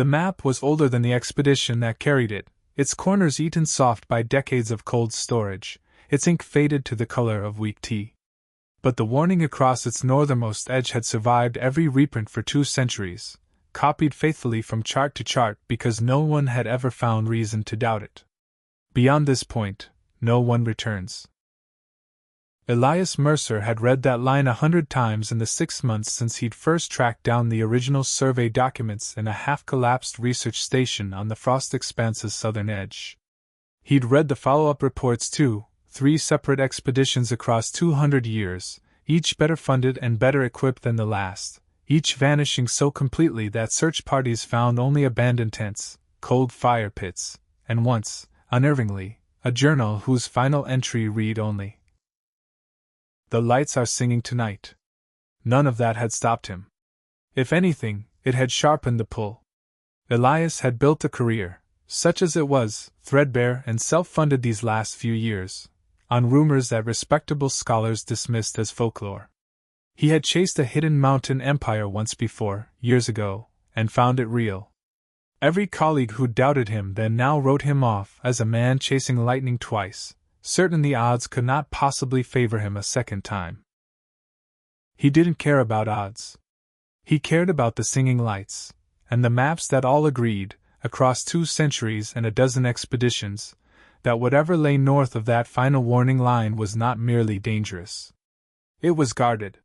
The map was older than the expedition that carried it, its corners eaten soft by decades of cold storage, its ink faded to the color of weak tea. But the warning across its northernmost edge had survived every reprint for 2 centuries, copied faithfully from chart to chart because no one had ever found reason to doubt it. Beyond this point, no one returns. Elias Mercer had read that line 100 times in the 6 months since he'd first tracked down the original survey documents in a half-collapsed research station on the Frost Expanse's southern edge. He'd read the follow-up reports too, 3 separate expeditions across 200 years, each better funded and better equipped than the last, each vanishing so completely that search parties found only abandoned tents, cold fire pits, and once, unnervingly, a journal whose final entry read only, "The lights are singing tonight." None of that had stopped him. If anything, it had sharpened the pull. Elias had built a career, such as it was, threadbare and self-funded these last few years, on rumors that respectable scholars dismissed as folklore. He had chased a hidden mountain empire once before, years ago, and found it real. Every colleague who doubted him then now wrote him off as a man chasing lightning twice, certain the odds could not possibly favor him a second time. He didn't care about odds. He cared about the singing lights, and the maps that all agreed, across 2 centuries and a dozen expeditions, that whatever lay north of that final warning line was not merely dangerous. It was guarded.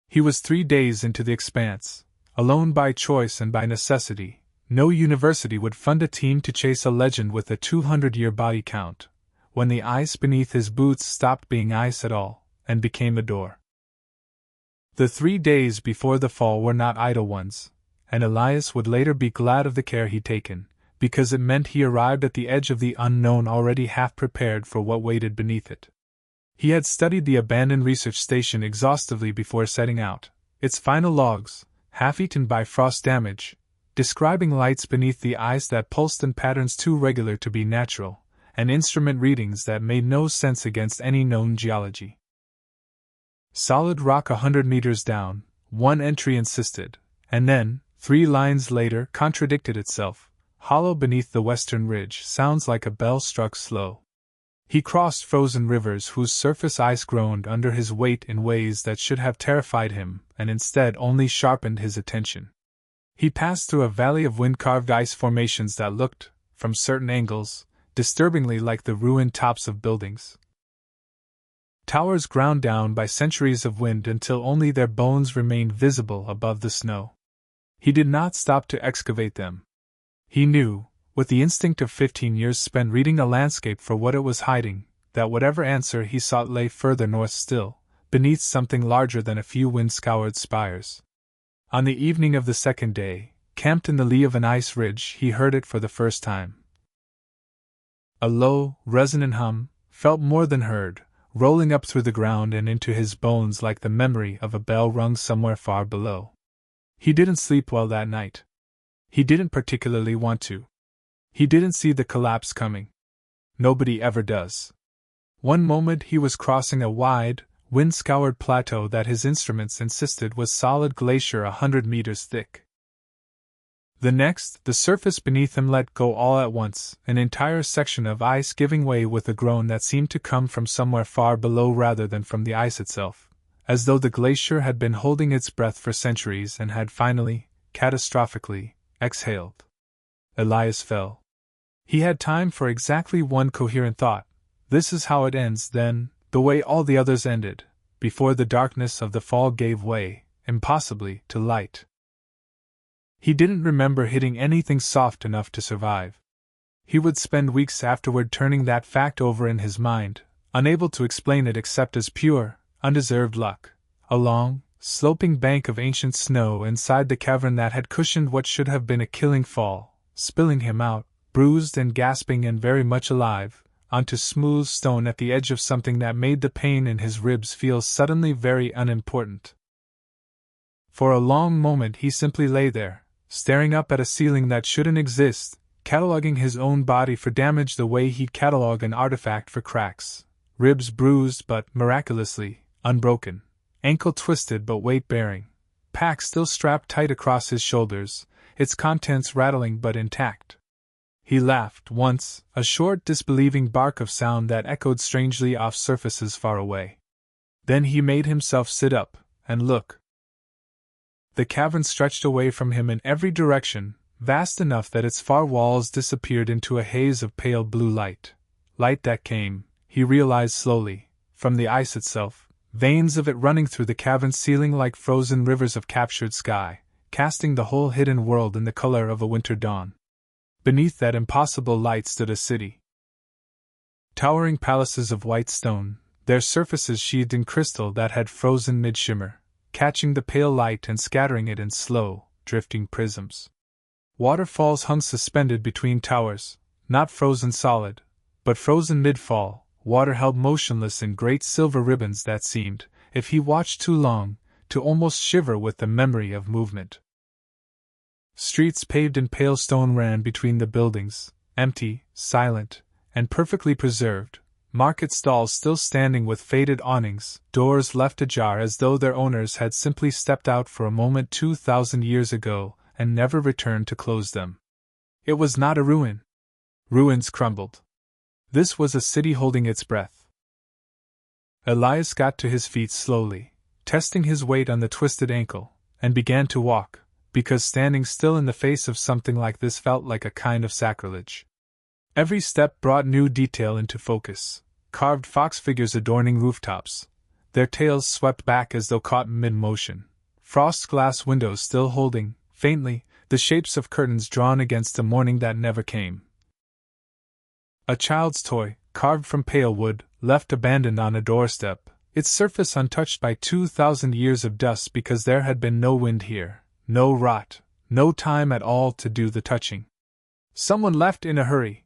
He was 3 days into the expanse, alone by choice and by necessity. No university would fund a team to chase a legend with a 200-year body count, when the ice beneath his boots stopped being ice at all, and became a door. The 3 days before the fall were not idle ones, and Elias would later be glad of the care he'd taken, because it meant he arrived at the edge of the unknown already half prepared for what waited beneath it. He had studied the abandoned research station exhaustively before setting out, its final logs, half-eaten by frost damage, describing lights beneath the ice that pulsed in patterns too regular to be natural, and instrument readings that made no sense against any known geology. Solid rock 100 meters down, one entry insisted, and then, 3 lines later, contradicted itself. Hollow beneath the western ridge sounds like a bell struck slow. He crossed frozen rivers whose surface ice groaned under his weight in ways that should have terrified him and instead only sharpened his attention. He passed through a valley of wind-carved ice formations that looked, from certain angles, disturbingly like the ruined tops of buildings. Towers ground down by centuries of wind until only their bones remained visible above the snow. He did not stop to excavate them. He knew, with the instinct of 15 years spent reading a landscape for what it was hiding, that whatever answer he sought lay further north still, beneath something larger than a few wind-scoured spires. On the evening of the second day, camped in the lee of an ice ridge, he heard it for the first time. A low, resonant hum, felt more than heard, rolling up through the ground and into his bones like the memory of a bell rung somewhere far below. He didn't sleep well that night. He didn't particularly want to. He didn't see the collapse coming. Nobody ever does. One moment he was crossing a wide, wind-scoured plateau that his instruments insisted was solid glacier 100 meters thick. The next, the surface beneath him let go all at once, an entire section of ice giving way with a groan that seemed to come from somewhere far below rather than from the ice itself, as though the glacier had been holding its breath for centuries and had finally, catastrophically, exhaled. Elias fell. He had time for exactly one coherent thought. This is how it ends, then, the way all the others ended, before the darkness of the fall gave way, impossibly, to light. He didn't remember hitting anything soft enough to survive. He would spend weeks afterward turning that fact over in his mind, unable to explain it except as pure, undeserved luck. A long, sloping bank of ancient snow inside the cavern that had cushioned what should have been a killing fall, spilling him out, bruised and gasping and very much alive, onto smooth stone at the edge of something that made the pain in his ribs feel suddenly very unimportant. For a long moment he simply lay there, staring up at a ceiling that shouldn't exist, cataloging his own body for damage the way he'd catalog an artifact for cracks. Ribs bruised but, miraculously, unbroken. Ankle twisted but weight-bearing. Pack still strapped tight across his shoulders, its contents rattling but intact. He laughed once, a short, disbelieving bark of sound that echoed strangely off surfaces far away. Then he made himself sit up and look. The cavern stretched away from him in every direction, vast enough that its far walls disappeared into a haze of pale blue light. Light that came, he realized slowly, from the ice itself, veins of it running through the cavern's ceiling like frozen rivers of captured sky, casting the whole hidden world in the color of a winter dawn. Beneath that impossible light stood a city. Towering palaces of white stone, their surfaces sheathed in crystal that had frozen mid-shimmer, catching the pale light and scattering it in slow, drifting prisms. Waterfalls hung suspended between towers, not frozen solid, but frozen mid-fall, water held motionless in great silver ribbons that seemed, if he watched too long, to almost shiver with the memory of movement. Streets paved in pale stone ran between the buildings, empty, silent, and perfectly preserved, market stalls still standing with faded awnings, doors left ajar as though their owners had simply stepped out for a moment 2,000 years ago and never returned to close them. It was not a ruin. Ruins crumbled. This was a city holding its breath. Elias got to his feet slowly, testing his weight on the twisted ankle, and began to walk, because standing still in the face of something like this felt like a kind of sacrilege. Every step brought new detail into focus, carved fox figures adorning rooftops, their tails swept back as though caught mid-motion, frost glass windows still holding, faintly, the shapes of curtains drawn against a morning that never came. A child's toy, carved from pale wood, left abandoned on a doorstep, its surface untouched by 2,000 years of dust because there had been no wind here, no rot, no time at all to do the touching. Someone left in a hurry,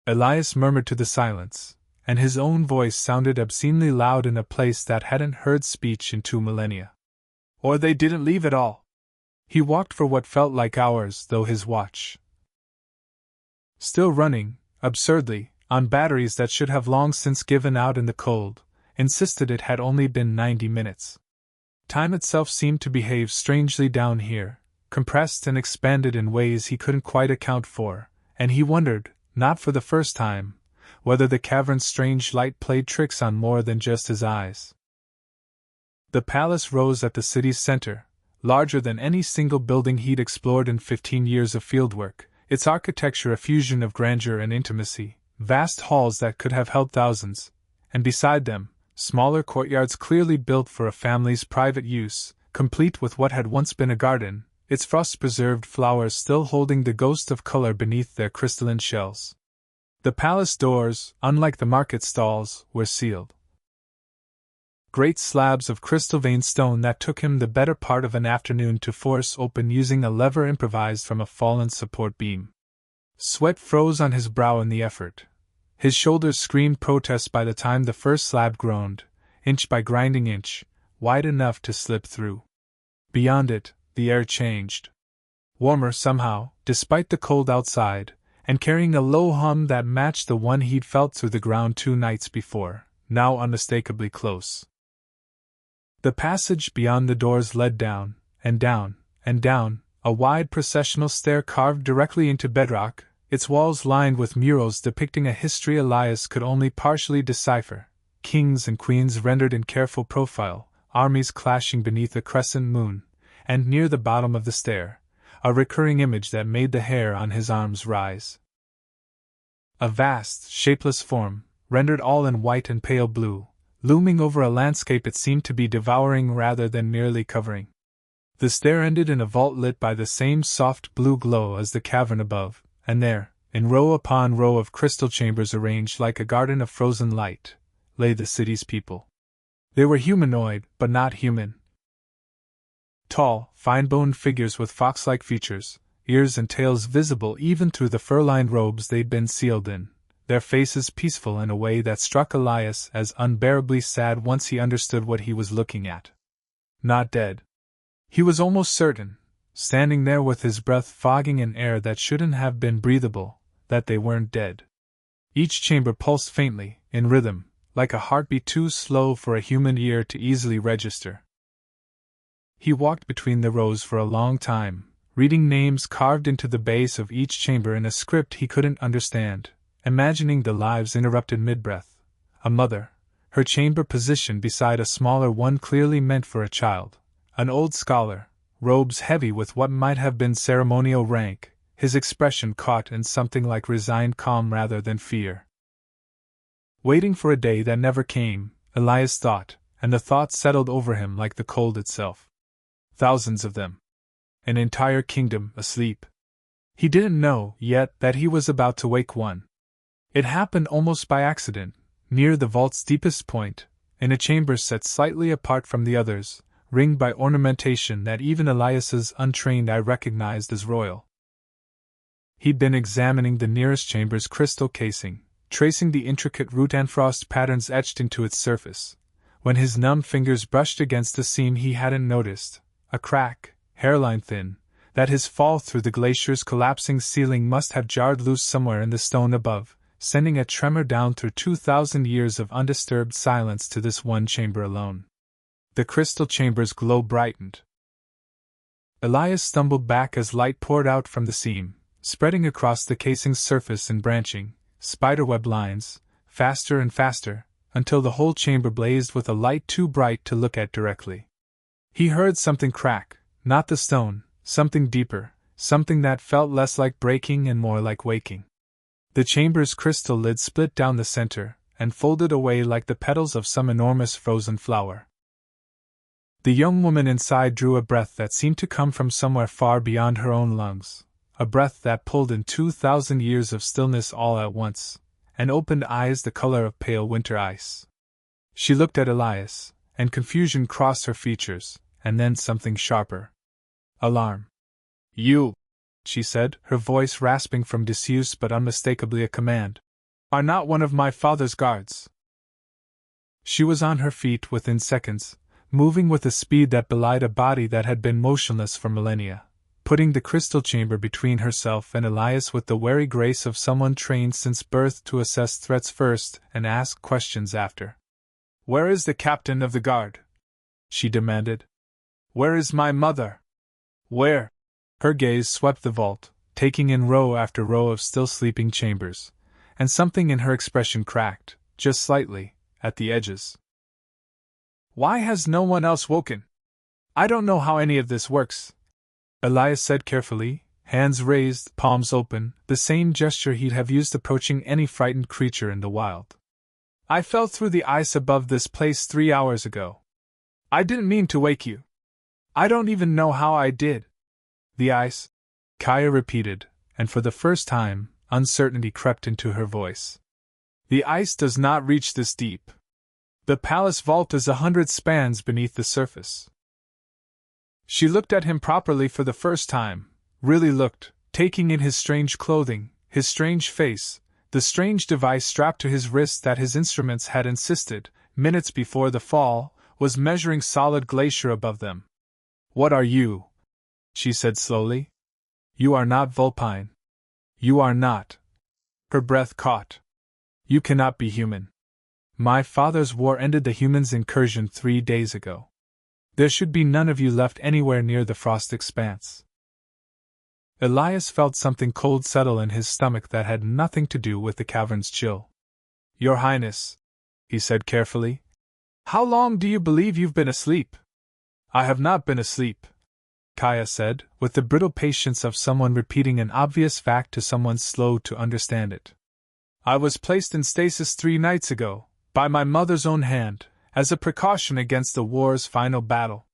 Elias murmured to the silence, and his own voice sounded obscenely loud in a place that hadn't heard speech in 2 millennia. Or they didn't leave at all. He walked for what felt like hours, though his watch, still running, absurdly, on batteries that should have long since given out in the cold, insisted it had only been 90 minutes. Time itself seemed to behave strangely down here, compressed and expanded in ways he couldn't quite account for, and he wondered, not for the first time, whether the cavern's strange light played tricks on more than just his eyes. The palace rose at the city's center, larger than any single building he'd explored in 15 years of fieldwork, its architecture a fusion of grandeur and intimacy, vast halls that could have held thousands, and beside them, smaller courtyards clearly built for a family's private use, complete with what had once been a garden, its frost-preserved flowers still holding the ghost of color beneath their crystalline shells. The palace doors, unlike the market stalls, were sealed. Great slabs of crystal-veined stone that took him the better part of an afternoon to force open using a lever improvised from a fallen support beam. Sweat froze on his brow in the effort. His shoulders screamed protest by the time the first slab groaned, inch by grinding inch, wide enough to slip through. Beyond it, the air changed. Warmer somehow, despite the cold outside, and carrying a low hum that matched the one he'd felt through the ground 2 nights before, now unmistakably close. The passage beyond the doors led down, and down, and down, a wide processional stair carved directly into bedrock, its walls lined with murals depicting a history Elias could only partially decipher, kings and queens rendered in careful profile, armies clashing beneath a crescent moon, and near the bottom of the stair, a recurring image that made the hair on his arms rise. A vast, shapeless form, rendered all in white and pale blue, looming over a landscape it seemed to be devouring rather than merely covering. The stair ended in a vault lit by the same soft blue glow as the cavern above, and there, in row upon row of crystal chambers arranged like a garden of frozen light, lay the city's people. They were humanoid, but not human. Tall, fine-boned figures with fox-like features, ears and tails visible even through the fur-lined robes they'd been sealed in, their faces peaceful in a way that struck Elias as unbearably sad once he understood what he was looking at. Not dead. He was almost certain, standing there with his breath fogging in air that shouldn't have been breathable, that they weren't dead. Each chamber pulsed faintly, in rhythm, like a heartbeat too slow for a human ear to easily register. He walked between the rows for a long time, reading names carved into the base of each chamber in a script he couldn't understand, imagining the lives interrupted mid-breath. A mother, her chamber positioned beside a smaller one clearly meant for a child. An old scholar, robes heavy with what might have been ceremonial rank, his expression caught in something like resigned calm rather than fear. Waiting for a day that never came, Elias thought, and the thought settled over him like the cold itself. Thousands of them. An entire kingdom asleep. He didn't know, yet, that he was about to wake one. It happened almost by accident, near the vault's deepest point, in a chamber set slightly apart from the others, ringed by ornamentation that even Elias's untrained eye recognized as royal. He'd been examining the nearest chamber's crystal casing, tracing the intricate root and frost patterns etched into its surface, when his numb fingers brushed against a seam he hadn't noticed, a crack, hairline thin, that his fall through the glacier's collapsing ceiling must have jarred loose somewhere in the stone above, sending a tremor down through 2,000 years of undisturbed silence to this one chamber alone. The crystal chamber's glow brightened. Elias stumbled back as light poured out from the seam, spreading across the casing's surface in branching, spiderweb lines, faster and faster, until the whole chamber blazed with a light too bright to look at directly. He heard something crack, not the stone, something deeper, something that felt less like breaking and more like waking. The chamber's crystal lid split down the center, and folded away like the petals of some enormous frozen flower. The young woman inside drew a breath that seemed to come from somewhere far beyond her own lungs, a breath that pulled in 2,000 years of stillness all at once, and opened eyes the color of pale winter ice. She looked at Elias, and confusion crossed her features, and then something sharper. Alarm. You, she said, her voice rasping from disuse but unmistakably a command, are not one of my father's guards. She was on her feet within seconds, moving with a speed that belied a body that had been motionless for millennia, putting the crystal chamber between herself and Elias with the wary grace of someone trained since birth to assess threats first and ask questions after. "Where is the captain of the guard?" she demanded. "Where is my mother? Where?" Her gaze swept the vault, taking in row after row of still sleeping chambers, and something in her expression cracked, just slightly, at the edges. "Why has no one else woken? I don't know how any of this works," Elias said carefully, hands raised, palms open, the same gesture he'd have used approaching any frightened creature in the wild. "I fell through the ice above this place 3 hours ago. I didn't mean to wake you. I don't even know how I did." "The ice?" Kaya repeated, and for the first time, uncertainty crept into her voice. "The ice does not reach this deep. The palace vault is 100 spans beneath the surface." She looked at him properly for the first time, really looked, taking in his strange clothing, his strange face, the strange device strapped to his wrist that his instruments had insisted, minutes before the fall, was measuring solid glacier above them. "What are you?" she said slowly. "You are not Vulpine. You are not." Her breath caught. "You cannot be human. My father's war ended the humans' incursion 3 days ago. There should be none of you left anywhere near the frost expanse." Elias felt something cold settle in his stomach that had nothing to do with the cavern's chill. "Your Highness," he said carefully, "how long do you believe you've been asleep?" "I have not been asleep," Kaya said, with the brittle patience of someone repeating an obvious fact to someone slow to understand it. "I was placed in stasis 3 nights ago, by my mother's own hand, as a precaution against the war's final battle.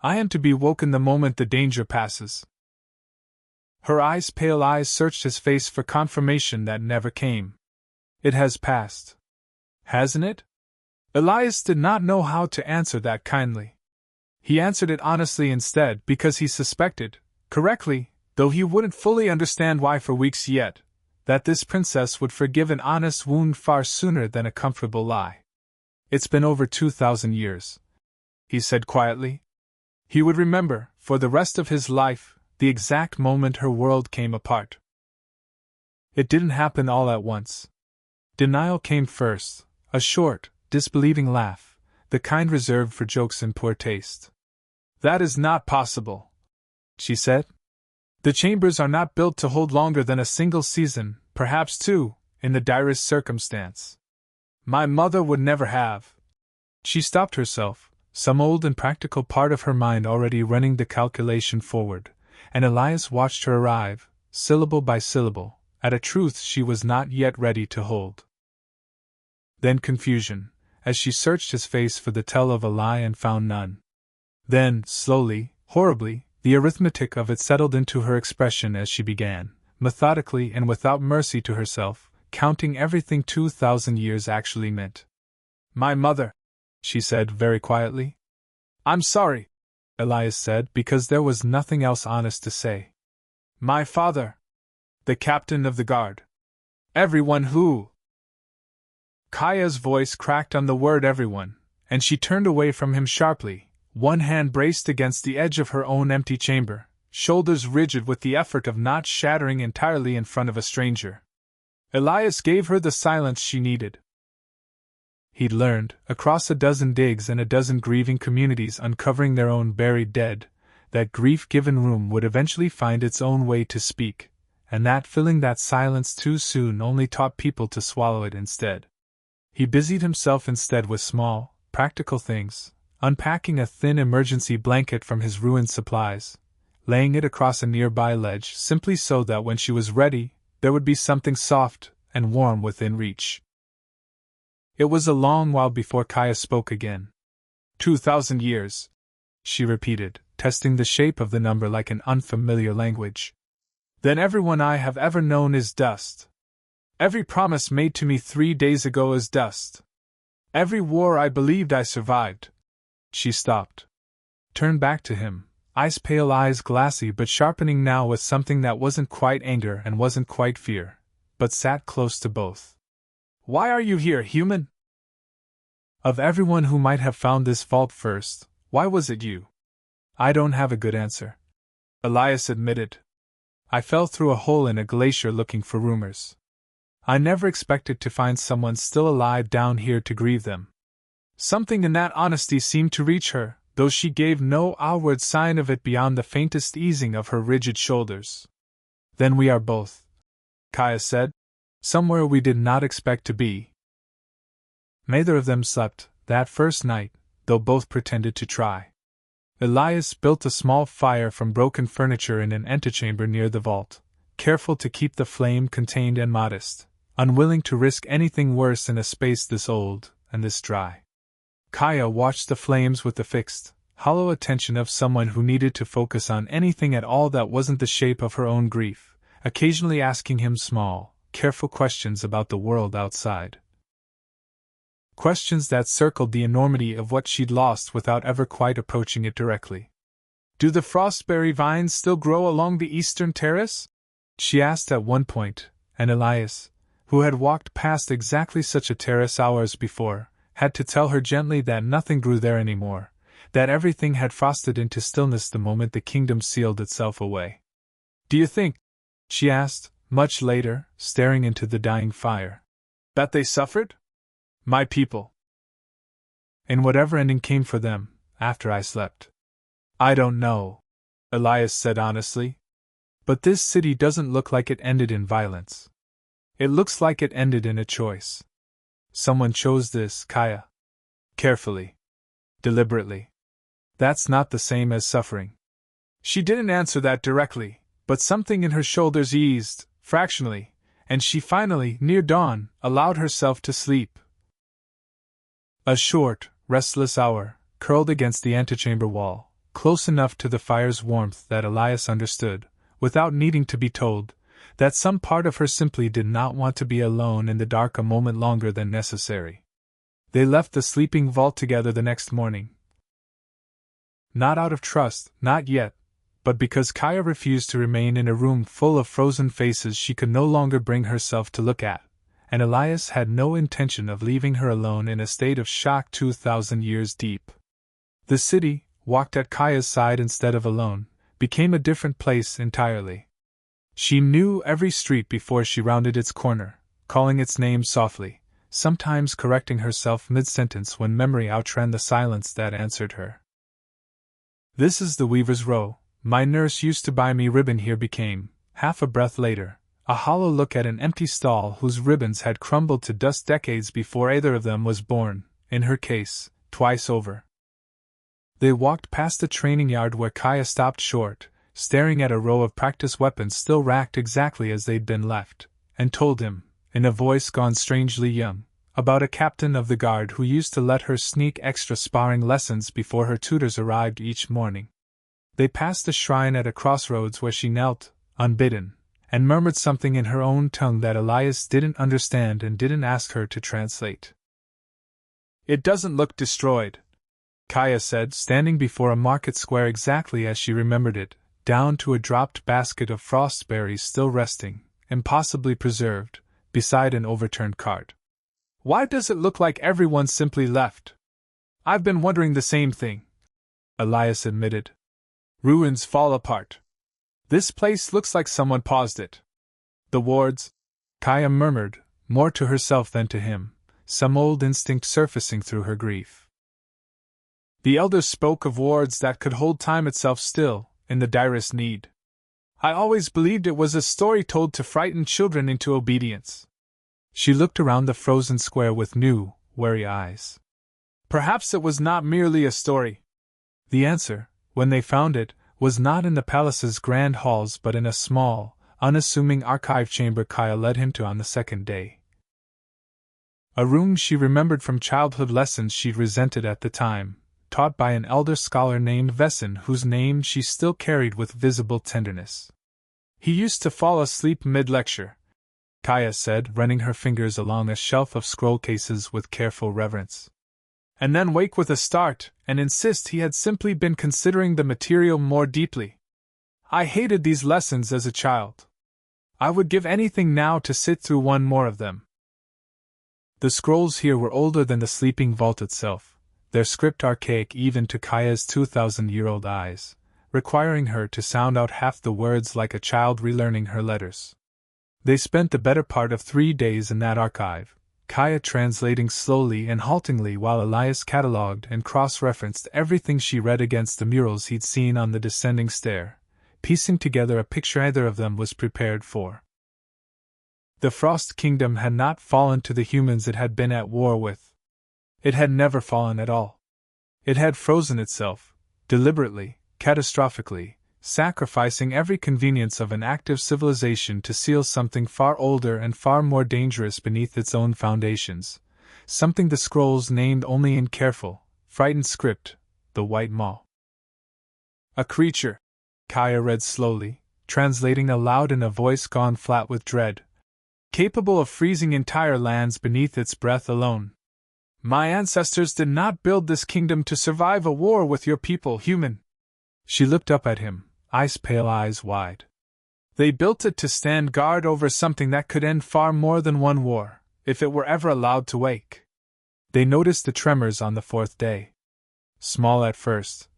I am to be woken the moment the danger passes." Her pale eyes searched his face for confirmation that never came. "It has passed. Hasn't it?" Elias did not know how to answer that kindly. He answered it honestly instead because he suspected, correctly, though he wouldn't fully understand why for weeks yet, that this princess would forgive an honest wound far sooner than a comfortable lie. "It's been over 2,000 years," he said quietly. He would remember, for the rest of his life, the exact moment her world came apart. It didn't happen all at once. Denial came first, a short, disbelieving laugh, the kind reserved for jokes in poor taste. "That is not possible," she said. The chambers are not built to hold longer than a single season, perhaps two, in the direst circumstance. My mother would never have. She stopped herself, some old and practical part of her mind already running the calculation forward, and Elias watched her arrive, syllable by syllable, at a truth she was not yet ready to hold. Then confusion, as she searched his face for the tell of a lie and found none. Then, slowly, horribly, the arithmetic of it settled into her expression as she began, methodically and without mercy to herself, counting everything 2,000 years actually meant. My mother, she said very quietly. I'm sorry, Elias said, because there was nothing else honest to say. My father, the captain of the guard. Everyone who. Kaya's voice cracked on the word everyone, and she turned away from him sharply, one hand braced against the edge of her own empty chamber, shoulders rigid with the effort of not shattering entirely in front of a stranger. Elias gave her the silence she needed. He'd learned, across a dozen digs and a dozen grieving communities uncovering their own buried dead, that grief-given room would eventually find its own way to speak, and that filling that silence too soon only taught people to swallow it instead. He busied himself instead with small, practical things, unpacking a thin emergency blanket from his ruined supplies, laying it across a nearby ledge simply so that when she was ready, there would be something soft and warm within reach. It was a long while before Kaya spoke again. 2,000 years, she repeated, testing the shape of the number like an unfamiliar language. Then everyone I have ever known is dust. Every promise made to me 3 days ago is dust. Every war I believed I survived. She stopped. Turned back to him, ice-pale eyes glassy but sharpening now with something that wasn't quite anger and wasn't quite fear, but sat close to both. Why are you here, human? Of everyone who might have found this vault first, why was it you? I don't have a good answer, Elias admitted. I fell through a hole in a glacier looking for rumors. I never expected to find someone still alive down here to grieve them. Something in that honesty seemed to reach her, though she gave no outward sign of it beyond the faintest easing of her rigid shoulders. Then we are both, Kaya said, somewhere we did not expect to be. Neither of them slept that first night, though both pretended to try. Elias built a small fire from broken furniture in an antechamber near the vault, careful to keep the flame contained and modest, unwilling to risk anything worse in a space this old and this dry. Kaya watched the flames with the fixed, hollow attention of someone who needed to focus on anything at all that wasn't the shape of her own grief, occasionally asking him small, careful questions about the world outside. Questions that circled the enormity of what she'd lost without ever quite approaching it directly. Do the frostberry vines still grow along the eastern terrace? She asked at one point, and Elias, who had walked past exactly such a terrace hours before, had to tell her gently that nothing grew there anymore, that everything had frosted into stillness the moment the kingdom sealed itself away. Do you think, she asked, much later, staring into the dying fire, that they suffered? My people. In whatever ending came for them, after I slept. I don't know, Elias said honestly. But this city doesn't look like it ended in violence. It looks like it ended in a choice. Someone chose this, Kaya. Carefully. Deliberately. That's not the same as suffering. She didn't answer that directly, but something in her shoulders eased, fractionally, and she finally, near dawn, allowed herself to sleep. A short, restless hour, curled against the antechamber wall, close enough to the fire's warmth that Elias understood, without needing to be told, that some part of her simply did not want to be alone in the dark a moment longer than necessary. They left the sleeping vault together the next morning. Not out of trust, not yet, but because Kaya refused to remain in a room full of frozen faces she could no longer bring herself to look at, and Elias had no intention of leaving her alone in a state of shock 2,000 years deep. The city, walked at Kaya's side instead of alone, became a different place entirely. She knew every street before she rounded its corner, calling its name softly, sometimes correcting herself mid-sentence when memory outran the silence that answered her. This is the Weaver's Row, My nurse used to buy me ribbon here became, half a breath later, a hollow look at an empty stall whose ribbons had crumbled to dust decades before either of them was born, in her case, twice over. They walked past the training yard where Kaya stopped short, staring at a row of practice weapons still racked exactly as they'd been left, and told him, in a voice gone strangely young, about a captain of the guard who used to let her sneak extra sparring lessons before her tutors arrived each morning. They passed a shrine at a crossroads where she knelt, unbidden, and murmured something in her own tongue that Elias didn't understand and didn't ask her to translate. "It doesn't look destroyed," Kaya said, standing before a market square exactly as she remembered it, down to a dropped basket of frostberries still resting, impossibly preserved, beside an overturned cart. "Why does it look like everyone simply left?" "I've been wondering the same thing," Elias admitted. "Ruins fall apart. This place looks like someone paused it." "The wards," Kaya murmured, more to herself than to him, some old instinct surfacing through her grief. "The elders spoke of wards that could hold time itself still, in the direst need. I always believed it was a story told to frighten children into obedience." She looked around the frozen square with new, wary eyes. "Perhaps it was not merely a story." The answer, when they found it, was not in the palace's grand halls but in a small, unassuming archive chamber Kaya led him to on the second day. A room she remembered from childhood lessons she'd resented at the time, taught by an elder scholar named Vesson whose name she still carried with visible tenderness. "He used to fall asleep mid-lecture," Kaya said, running her fingers along a shelf of scroll cases with careful reverence. "And then wake with a start, and insist he had simply been considering the material more deeply. I hated these lessons as a child. I would give anything now to sit through one more of them." The scrolls here were older than the sleeping vault itself, their script archaic even to Kaya's 2,000-year-old eyes, requiring her to sound out half the words like a child relearning her letters. They spent the better part of 3 days in that archive, Kaya translating slowly and haltingly while Elias catalogued and cross-referenced everything she read against the murals he'd seen on the descending stair, piecing together a picture either of them was prepared for. The Frost Kingdom had not fallen to the humans it had been at war with. It had never fallen at all. It had frozen itself, deliberately, catastrophically, sacrificing every convenience of an active civilization to seal something far older and far more dangerous beneath its own foundations, something the scrolls named only in careful, frightened script, the White Maw. "A creature," Kaya read slowly, translating aloud in a voice gone flat with dread, "capable of freezing entire lands beneath its breath alone. My ancestors did not build this kingdom to survive a war with your people, human." She looked up at him, ice-pale eyes wide. "They built it to stand guard over something that could end far more than one war, if it were ever allowed to wake." They noticed the tremors on the 4th day. Small at first.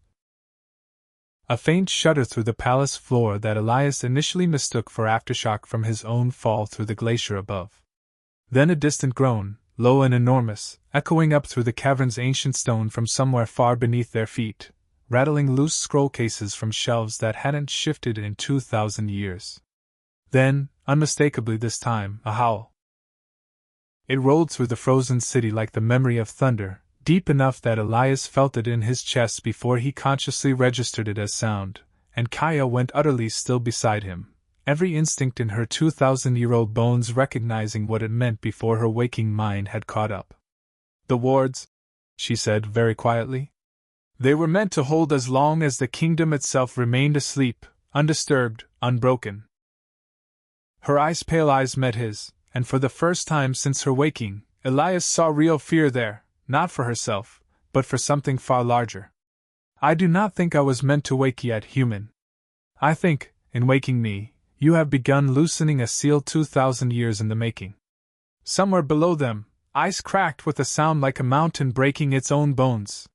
A faint shudder through the palace floor that Elias initially mistook for aftershock from his own fall through the glacier above. Then a distant groan, low and enormous, echoing up through the cavern's ancient stone from somewhere far beneath their feet, rattling loose scroll cases from shelves that hadn't shifted in 2,000 years. Then, unmistakably this time, a howl. It rolled through the frozen city like the memory of thunder, deep enough that Elias felt it in his chest before he consciously registered it as sound, and Kaya went utterly still beside him, every instinct in her 2,000-year-old bones recognizing what it meant before her waking mind had caught up. "The wards," she said very quietly. "They were meant to hold as long as the kingdom itself remained asleep, undisturbed, unbroken." Her ice-pale eyes met his, and for the first time since her waking, Elias saw real fear there, not for herself, but for something far larger. "I do not think I was meant to wake yet, human. I think, in waking me, you have begun loosening a seal 2,000 years in the making." Somewhere below them, ice cracked with a sound like a mountain breaking its own bones.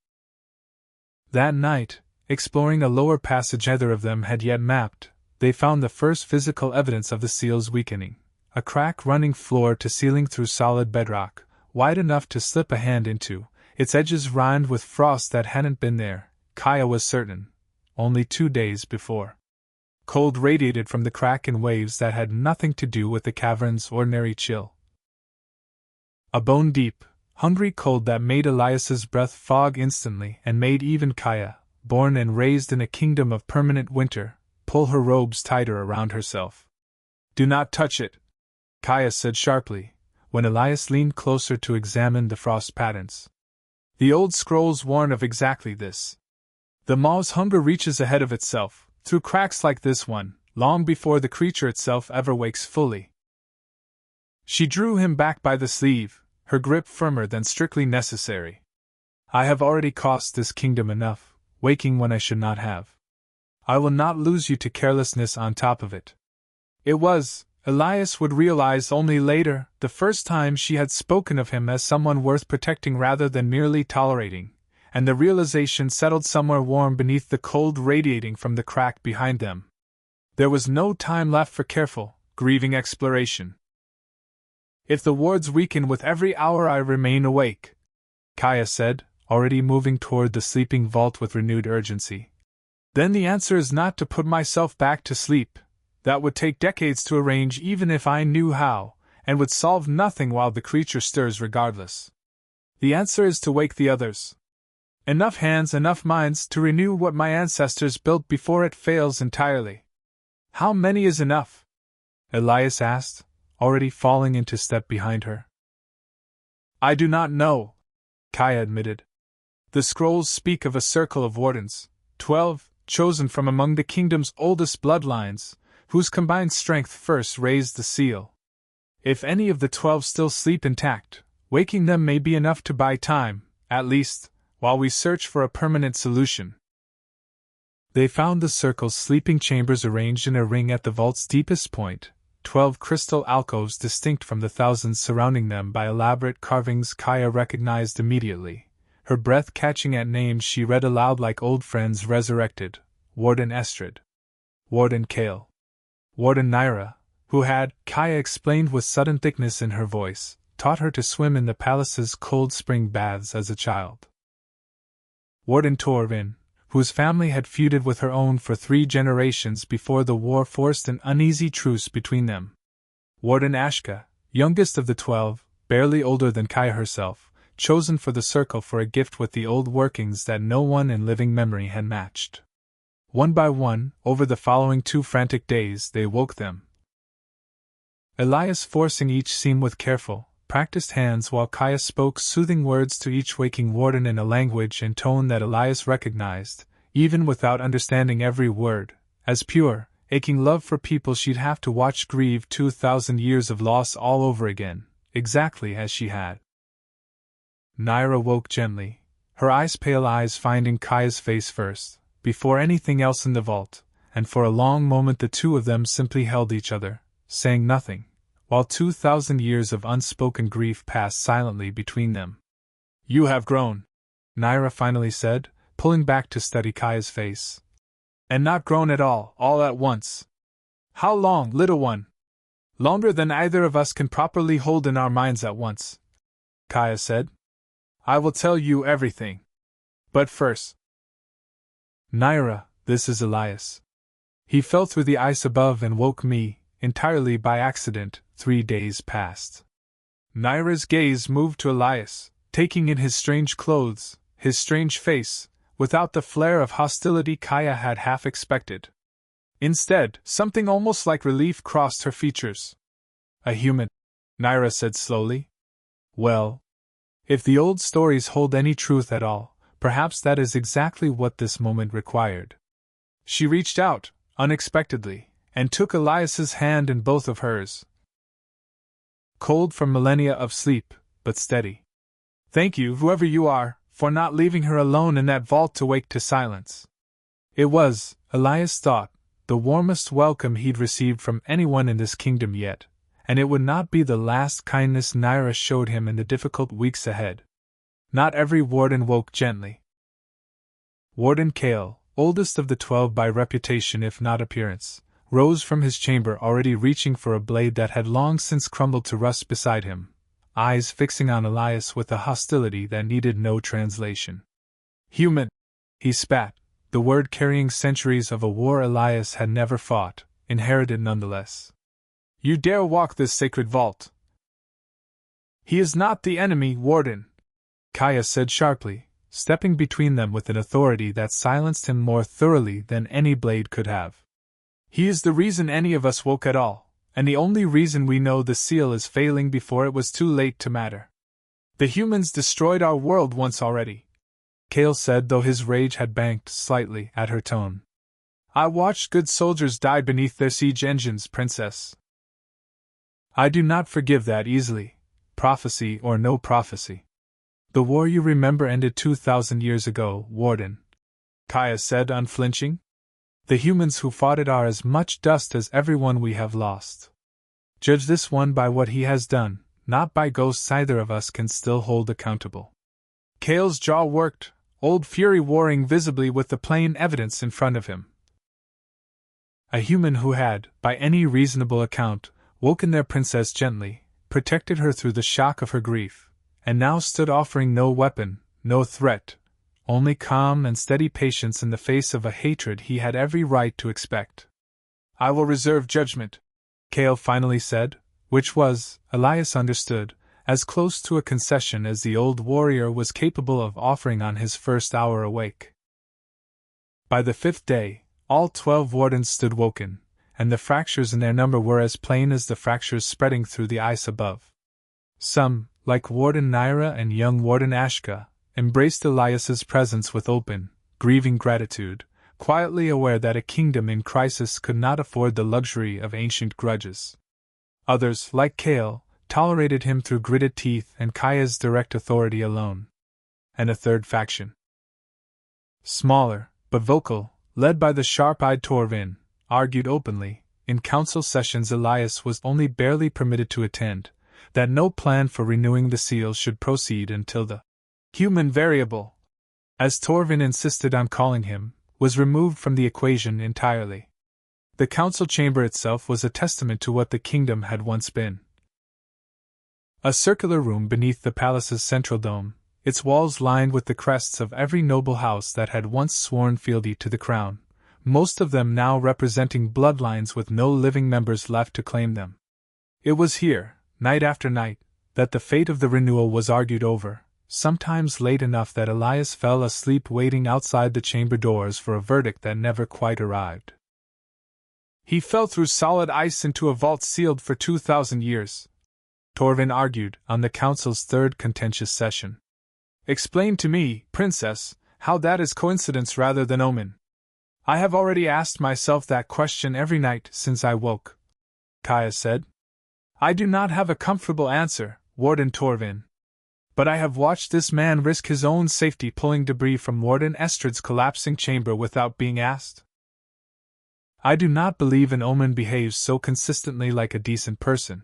That night, exploring a lower passage either of them had yet mapped, they found the first physical evidence of the seal's weakening, a crack running floor to ceiling through solid bedrock, wide enough to slip a hand into, its edges rimed with frost that hadn't been there, Kaya was certain, only 2 days before. Cold radiated from the crack in waves that had nothing to do with the cavern's ordinary chill. A bone-deep, hungry cold that made Elias's breath fog instantly and made even Kaya, born and raised in a kingdom of permanent winter, pull her robes tighter around herself. "Do not touch it," Kaya said sharply, when Elias leaned closer to examine the frost patterns. The old scrolls warn of exactly this. The maw's hunger reaches ahead of itself, through cracks like this one, long before the creature itself ever wakes fully. She drew him back by the sleeve, her grip firmer than strictly necessary. "I have already cost this kingdom enough, waking when I should not have. I will not lose you to carelessness on top of it." It was, Elias would realize only later, the first time she had spoken of him as someone worth protecting rather than merely tolerating, and the realization settled somewhere warm beneath the cold radiating from the crack behind them. There was no time left for careful, grieving exploration. "If the wards weaken with every hour I remain awake," Kaya said, already moving toward the sleeping vault with renewed urgency, "then the answer is not to put myself back to sleep. That would take decades to arrange even if I knew how, and would solve nothing while the creature stirs regardless. The answer is to wake the others. Enough hands, enough minds to renew what my ancestors built before it fails entirely." "How many is enough?" Elias asked, already falling into step behind her. "I do not know," Kaya admitted. "The scrolls speak of a circle of wardens, 12, chosen from among the kingdom's oldest bloodlines, whose combined strength first raised the seal. If any of the 12 still sleep intact, waking them may be enough to buy time, at least, while we search for a permanent solution." They found the circle's sleeping chambers arranged in a ring at the vault's deepest point, 12 crystal alcoves distinct from the thousands surrounding them by elaborate carvings Kaya recognized immediately, her breath catching at names she read aloud like old friends resurrected: Warden Estrid, Warden Kale, Warden Naira, who had, Kaya explained with sudden thickness in her voice, taught her to swim in the palace's cold spring baths as a child. Warden Torvin, whose family had feuded with her own for 3 generations before the war forced an uneasy truce between them. Warden Ashka, youngest of the 12, barely older than Kaya herself, chosen for the circle for a gift with the old workings that no one in living memory had matched. One by one, over the following 2 frantic days, they woke them. Elias forcing each seam with careful, practiced hands while Kaya spoke soothing words to each waking warden in a language and tone that Elias recognized, even without understanding every word, as pure, aching love for people she'd have to watch grieve 2,000 years of loss all over again, exactly as she had. Naira woke gently, her pale eyes finding Kaya's face first, before anything else in the vault, and for a long moment the two of them simply held each other, saying nothing, while 2,000 years of unspoken grief passed silently between them. "You have grown," Naira finally said, pulling back to study Kaya's face. "And not grown at all at once." "How long, little one?" "Longer than either of us can properly hold in our minds at once," Kaya said. "I will tell you everything. But first, Naira, this is Elias. He fell through the ice above and woke me, entirely by accident, 3 days past." Naira's gaze moved to Elias, taking in his strange clothes, his strange face, without the flare of hostility Kaya had half expected. Instead, something almost like relief crossed her features. "A human," Naira said slowly. "Well, if the old stories hold any truth at all, perhaps that is exactly what this moment required." She reached out, unexpectedly, and took Elias's hand in both of hers. Cold from millennia of sleep, but steady. "Thank you, whoever you are, for not leaving her alone in that vault to wake to silence." It was, Elias thought, the warmest welcome he'd received from anyone in this kingdom yet, and it would not be the last kindness Naira showed him in the difficult weeks ahead. Not every warden woke gently. Warden Kale, oldest of the 12 by reputation if not appearance, rose from his chamber already reaching for a blade that had long since crumbled to rust beside him, eyes fixing on Elias with a hostility that needed no translation. "Human," he spat, the word carrying centuries of a war Elias had never fought, inherited nonetheless. "You dare walk this sacred vault?" "He is not the enemy, Warden," Kaya said sharply, stepping between them with an authority that silenced him more thoroughly than any blade could have. "He is the reason any of us woke at all, and the only reason we know the seal is failing before it was too late to matter. The humans destroyed our world once already," Kale said, though his rage had banked slightly at her tone. "I watched good soldiers die beneath their siege engines, Princess. I do not forgive that easily, prophecy or no prophecy. The war you remember ended 2,000 years ago, Warden," Kaya said, unflinching. "The humans who fought it are as much dust as everyone we have lost. Judge this one by what he has done, not by ghosts either of us can still hold accountable." Kale's jaw worked, old fury warring visibly with the plain evidence in front of him. A human who had, by any reasonable account, woken their princess gently, protected her through the shock of her grief, and now stood offering no weapon, no threat, only calm and steady patience in the face of a hatred he had every right to expect. "I will reserve judgment," Kale finally said, which was, Elias understood, as close to a concession as the old warrior was capable of offering on his first hour awake. By the 5th day, all 12 wardens stood woken, and the fractures in their number were as plain as the fractures spreading through the ice above. Some, like Warden Naira and young Warden Ashka, embraced Elias's presence with open, grieving gratitude, quietly aware that a kingdom in crisis could not afford the luxury of ancient grudges. Others, like Kale, tolerated him through gritted teeth and Kaya's direct authority alone. And a third faction, smaller, but vocal, led by the sharp-eyed Torvin, argued openly, in council sessions Elias was only barely permitted to attend, that no plan for renewing the seal should proceed until the human variable, as Torvin insisted on calling him, was removed from the equation entirely. The council chamber itself was a testament to what the kingdom had once been. A circular room beneath the palace's central dome, its walls lined with the crests of every noble house that had once sworn fealty to the crown, most of them now representing bloodlines with no living members left to claim them. It was here, night after night, that the fate of the renewal was argued over, sometimes late enough that Elias fell asleep waiting outside the chamber doors for a verdict that never quite arrived. "He fell through solid ice into a vault sealed for 2,000 years, Torvin argued on the council's third contentious session. "Explain to me, Princess, how that is coincidence rather than omen. I have already asked myself that question every night since I woke," Kaya said. "I do not have a comfortable answer, Warden Torvin. But I have watched this man risk his own safety pulling debris from Warden Estrad's collapsing chamber without being asked. I do not believe an omen behaves so consistently like a decent person."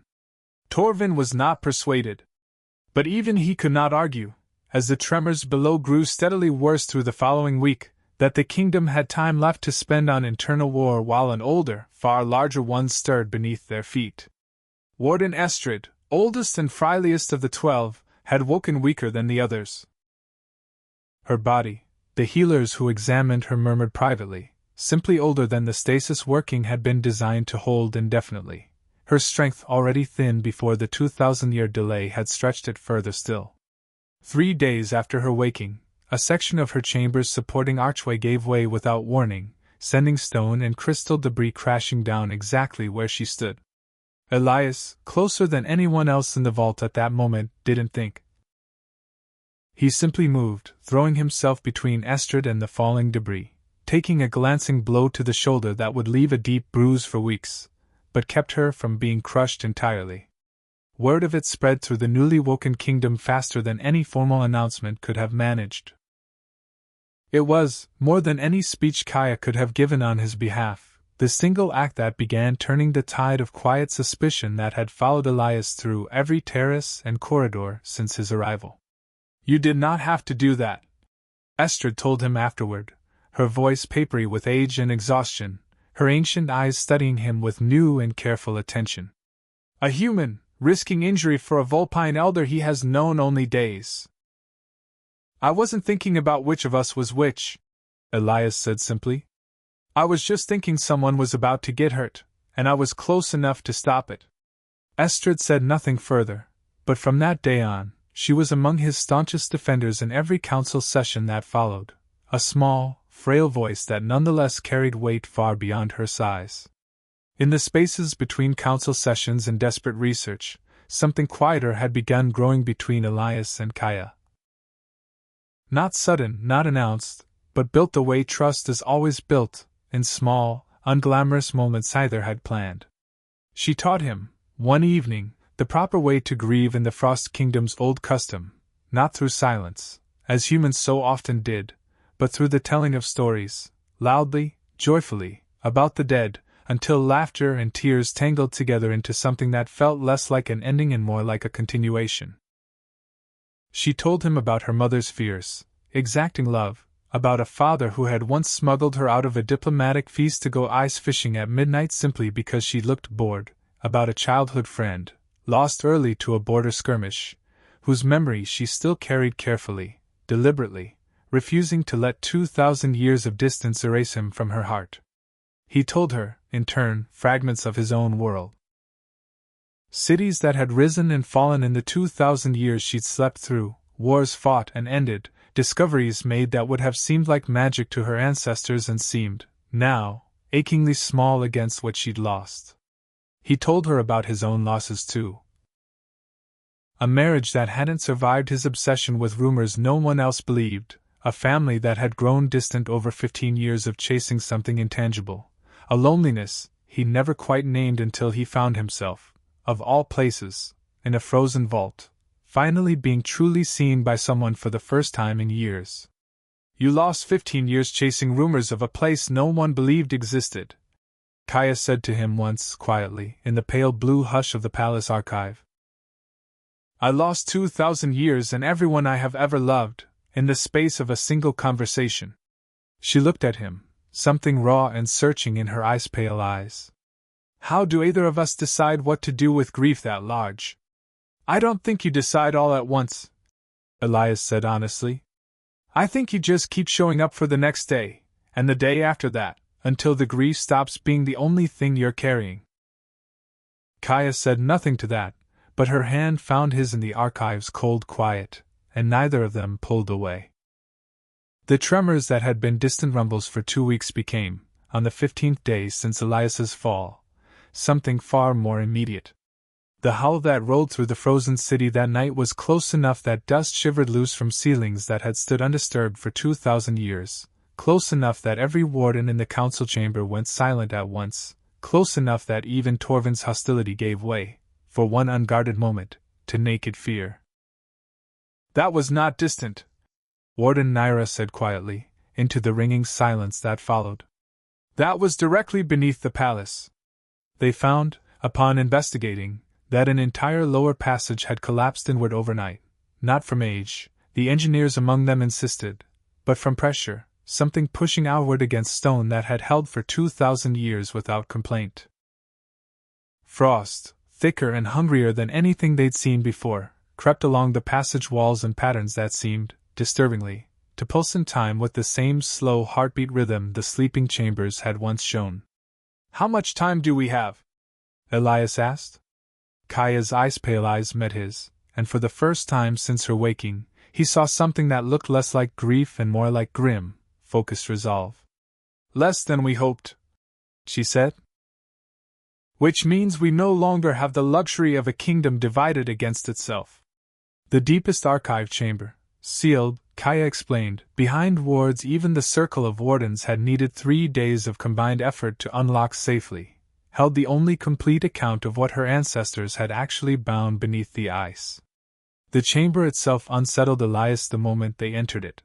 Torvin was not persuaded. But even he could not argue, as the tremors below grew steadily worse through the following week, that the kingdom had time left to spend on internal war while an older, far larger one stirred beneath their feet. Warden Estrad, oldest and frieliest of the 12, had woken weaker than the others. Her body, the healers who examined her murmured privately, simply older than the stasis working had been designed to hold indefinitely. Her strength already thin before the 2,000-year delay had stretched it further still. 3 days after her waking, a section of her chamber's supporting archway gave way without warning, sending stone and crystal debris crashing down exactly where she stood. Elias, closer than anyone else in the vault at that moment, didn't think. He simply moved, throwing himself between Estrad and the falling debris, taking a glancing blow to the shoulder that would leave a deep bruise for weeks, but kept her from being crushed entirely. Word of it spread through the newly woken kingdom faster than any formal announcement could have managed. It was, more than any speech Kaya could have given on his behalf, the single act that began turning the tide of quiet suspicion that had followed Elias through every terrace and corridor since his arrival. "You did not have to do that," Estrad told him afterward, her voice papery with age and exhaustion, her ancient eyes studying him with new and careful attention. "A human, risking injury for a Vulpine elder he has known only days. I wasn't thinking about which of us was which," Elias said simply. I was just thinking someone was about to get hurt, and I was close enough to stop it. Estrid said nothing further, but from that day on, she was among his staunchest defenders in every council session that followed, a small, frail voice that nonetheless carried weight far beyond her size. In the spaces between council sessions and desperate research, something quieter had begun growing between Elias and Kaya. Not sudden, not announced, but built the way trust is always built, in small, unglamorous moments either had planned. She taught him, one evening, the proper way to grieve in the Frost Kingdom's old custom, not through silence, as humans so often did, but through the telling of stories, loudly, joyfully, about the dead, until laughter and tears tangled together into something that felt less like an ending and more like a continuation. She told him about her mother's fierce, exacting love, about a father who had once smuggled her out of a diplomatic feast to go ice fishing at midnight simply because she looked bored, about a childhood friend, lost early to a border skirmish, whose memory she still carried carefully, deliberately, refusing to let 2,000 years of distance erase him from her heart. He told her, in turn, fragments of his own world. Cities that had risen and fallen in the 2,000 years she'd slept through, wars fought and ended, discoveries made that would have seemed like magic to her ancestors and seemed, now, achingly small against what she'd lost. He told her about his own losses too. A marriage that hadn't survived his obsession with rumors no one else believed, a family that had grown distant over 15 years of chasing something intangible, a loneliness he never quite named until he found himself, of all places, in a frozen vault, finally being truly seen by someone for the first time in years. You lost 15 years chasing rumors of a place no one believed existed, Kaya said to him once, quietly, in the pale blue hush of the palace archive. I lost 2,000 years and everyone I have ever loved, in the space of a single conversation. She looked at him, something raw and searching in her ice-pale eyes. How do either of us decide what to do with grief that large? I don't think you decide all at once, Elias said honestly. I think you just keep showing up for the next day, and the day after that, until the grief stops being the only thing you're carrying. Kaya said nothing to that, but her hand found his in the archive's cold quiet, and neither of them pulled away. The tremors that had been distant rumbles for 2 weeks became, on the 15th day since Elias's fall, something far more immediate. The howl that rolled through the frozen city that night was close enough that dust shivered loose from ceilings that had stood undisturbed for 2,000 years, close enough that every warden in the council chamber went silent at once, close enough that even Torvin's hostility gave way, for one unguarded moment, to naked fear. That was not distant, Warden Naira said quietly, into the ringing silence that followed. That was directly beneath the palace. They found, upon investigating, that an entire lower passage had collapsed inward overnight, not from age, the engineers among them insisted, but from pressure, something pushing outward against stone that had held for 2,000 years without complaint. Frost, thicker and hungrier than anything they'd seen before, crept along the passage walls in patterns that seemed, disturbingly, to pulse in time with the same slow heartbeat rhythm the sleeping chambers had once shown. How much time do we have? Elias asked. Kaya's ice-pale eyes met his, and for the first time since her waking, he saw something that looked less like grief and more like grim, focused resolve. Less than we hoped, she said. Which means we no longer have the luxury of a kingdom divided against itself. The deepest archive chamber, sealed, Kaya explained, behind wards even the circle of wardens had needed 3 days of combined effort to unlock safely, held the only complete account of what her ancestors had actually bound beneath the ice. The chamber itself unsettled Elias the moment they entered it.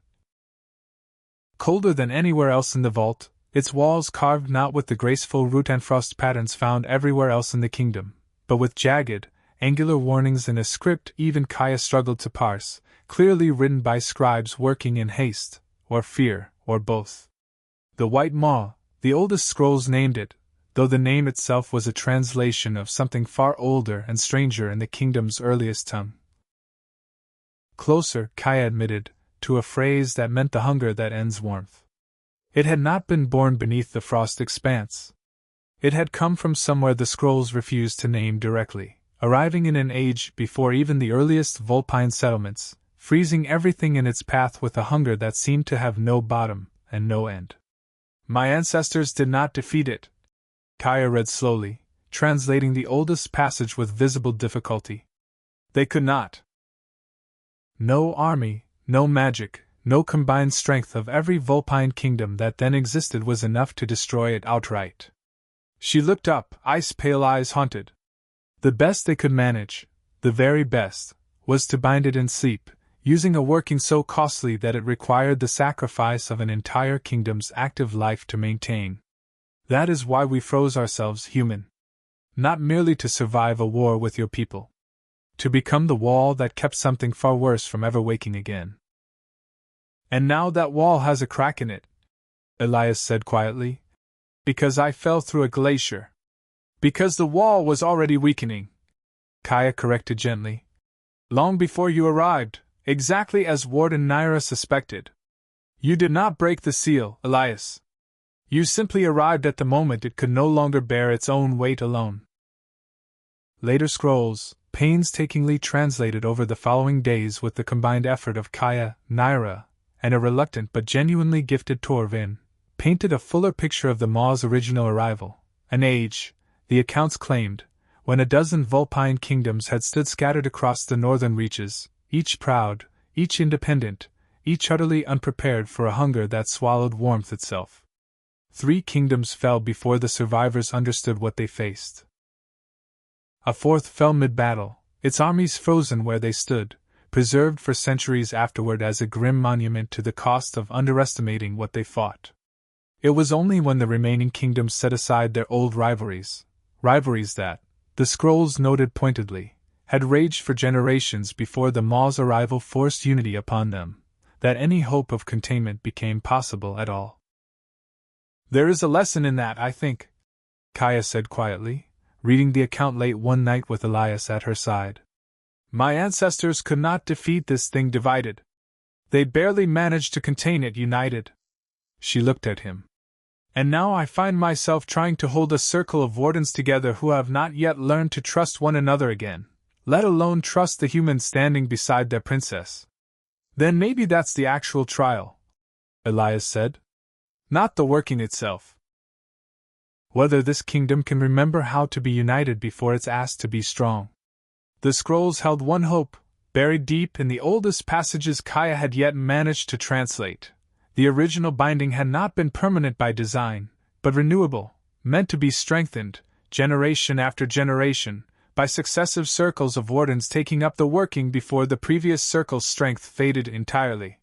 Colder than anywhere else in the vault, its walls carved not with the graceful root and frost patterns found everywhere else in the kingdom, but with jagged, angular warnings in a script even Kaya struggled to parse, clearly written by scribes working in haste, or fear, or both. The White Maw, the oldest scrolls named it, though the name itself was a translation of something far older and stranger in the kingdom's earliest tongue. Closer, Kaya admitted, to a phrase that meant the hunger that ends warmth. It had not been born beneath the frost expanse. It had come from somewhere the scrolls refused to name directly, arriving in an age before even the earliest Vulpine settlements, freezing everything in its path with a hunger that seemed to have no bottom and no end. My ancestors did not defeat it. Kaya read slowly, translating the oldest passage with visible difficulty. They could not. No army, no magic, no combined strength of every Vulpine kingdom that then existed was enough to destroy it outright. She looked up, ice-pale eyes haunted. The best they could manage, the very best, was to bind it in sleep, using a working so costly that it required the sacrifice of an entire kingdom's active life to maintain. That is why we froze ourselves human. Not merely to survive a war with your people. To become the wall that kept something far worse from ever waking again. And now that wall has a crack in it, Elias said quietly. Because I fell through a glacier. Because the wall was already weakening, Kaya corrected gently. Long before you arrived, exactly as Warden Naira suspected. You did not break the seal, Elias. You simply arrived at the moment it could no longer bear its own weight alone. Later scrolls, painstakingly translated over the following days with the combined effort of Kaya, Naira, and a reluctant but genuinely gifted Torvin, painted a fuller picture of the Maw's original arrival, an age, the accounts claimed, when a dozen Vulpine kingdoms had stood scattered across the northern reaches, each proud, each independent, each utterly unprepared for a hunger that swallowed warmth itself. 3 kingdoms fell before the survivors understood what they faced. A 4th fell mid-battle, its armies frozen where they stood, preserved for centuries afterward as a grim monument to the cost of underestimating what they fought. It was only when the remaining kingdoms set aside their old rivalries that, the scrolls noted pointedly, had raged for generations before the Maw's arrival forced unity upon them, that any hope of containment became possible at all. There is a lesson in that, I think, Kaya said quietly, reading the account late one night with Elias at her side. My ancestors could not defeat this thing divided. They barely managed to contain it united. She looked at him. And now I find myself trying to hold a circle of wardens together who have not yet learned to trust one another again, let alone trust the humans standing beside their princess. Then maybe that's the actual trial, Elias said. Not the working itself. Whether this kingdom can remember how to be united before it's asked to be strong. The scrolls held one hope, buried deep in the oldest passages Kaya had yet managed to translate. The original binding had not been permanent by design, but renewable, meant to be strengthened, generation after generation, by successive circles of wardens taking up the working before the previous circle's strength faded entirely.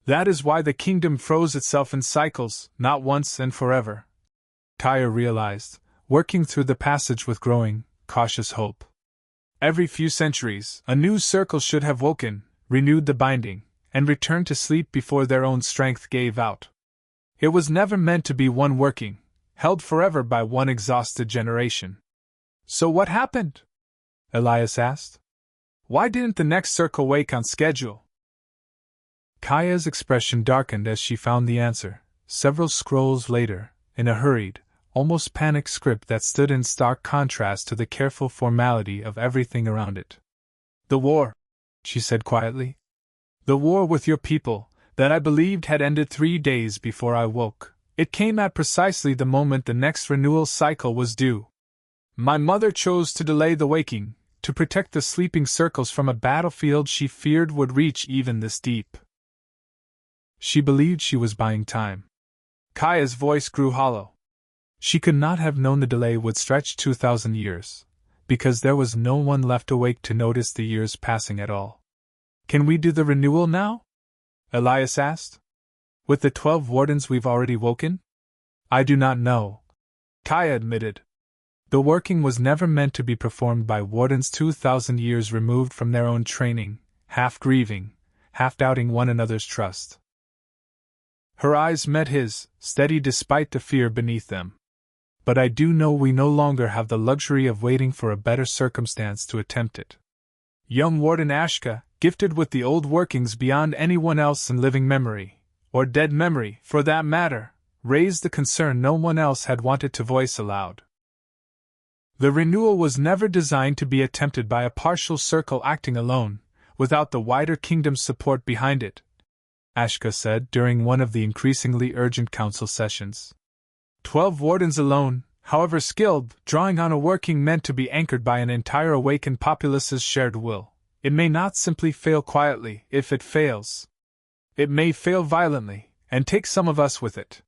That is why the kingdom froze itself in cycles, not once and forever. Kaya realized, working through the passage with growing, cautious hope. Every few centuries, a new circle should have woken, renewed the binding, and returned to sleep before their own strength gave out. It was never meant to be one working, held forever by one exhausted generation. So what happened? Elias asked. Why didn't the next circle wake on schedule? Kaya's expression darkened as she found the answer, several scrolls later, in a hurried, almost panicked script that stood in stark contrast to the careful formality of everything around it. The war, she said quietly. The war with your people, that I believed had ended 3 days before I woke. It came at precisely the moment the next renewal cycle was due. My mother chose to delay the waking, to protect the sleeping circles from a battlefield she feared would reach even this deep. She believed she was buying time. Kaya's voice grew hollow. She could not have known the delay would stretch 2,000 years, because there was no one left awake to notice the years passing at all. Can we do the renewal now? Elias asked. With the 12 wardens we've already woken? I do not know, Kaya admitted. The working was never meant to be performed by wardens 2,000 years removed from their own training, half grieving, half doubting one another's trust. Her eyes met his, steady despite the fear beneath them. But I do know we no longer have the luxury of waiting for a better circumstance to attempt it. Young Warden Ashka, gifted with the old workings beyond anyone else in living memory, or dead memory, for that matter, raised the concern no one else had wanted to voice aloud. The renewal was never designed to be attempted by a partial circle acting alone, without the wider kingdom's support behind it, Ashka said during one of the increasingly urgent council sessions. 12 wardens alone, however skilled, drawing on a working meant to be anchored by an entire awakened populace's shared will. It may not simply fail quietly. If it fails, it may fail violently, and take some of us with it.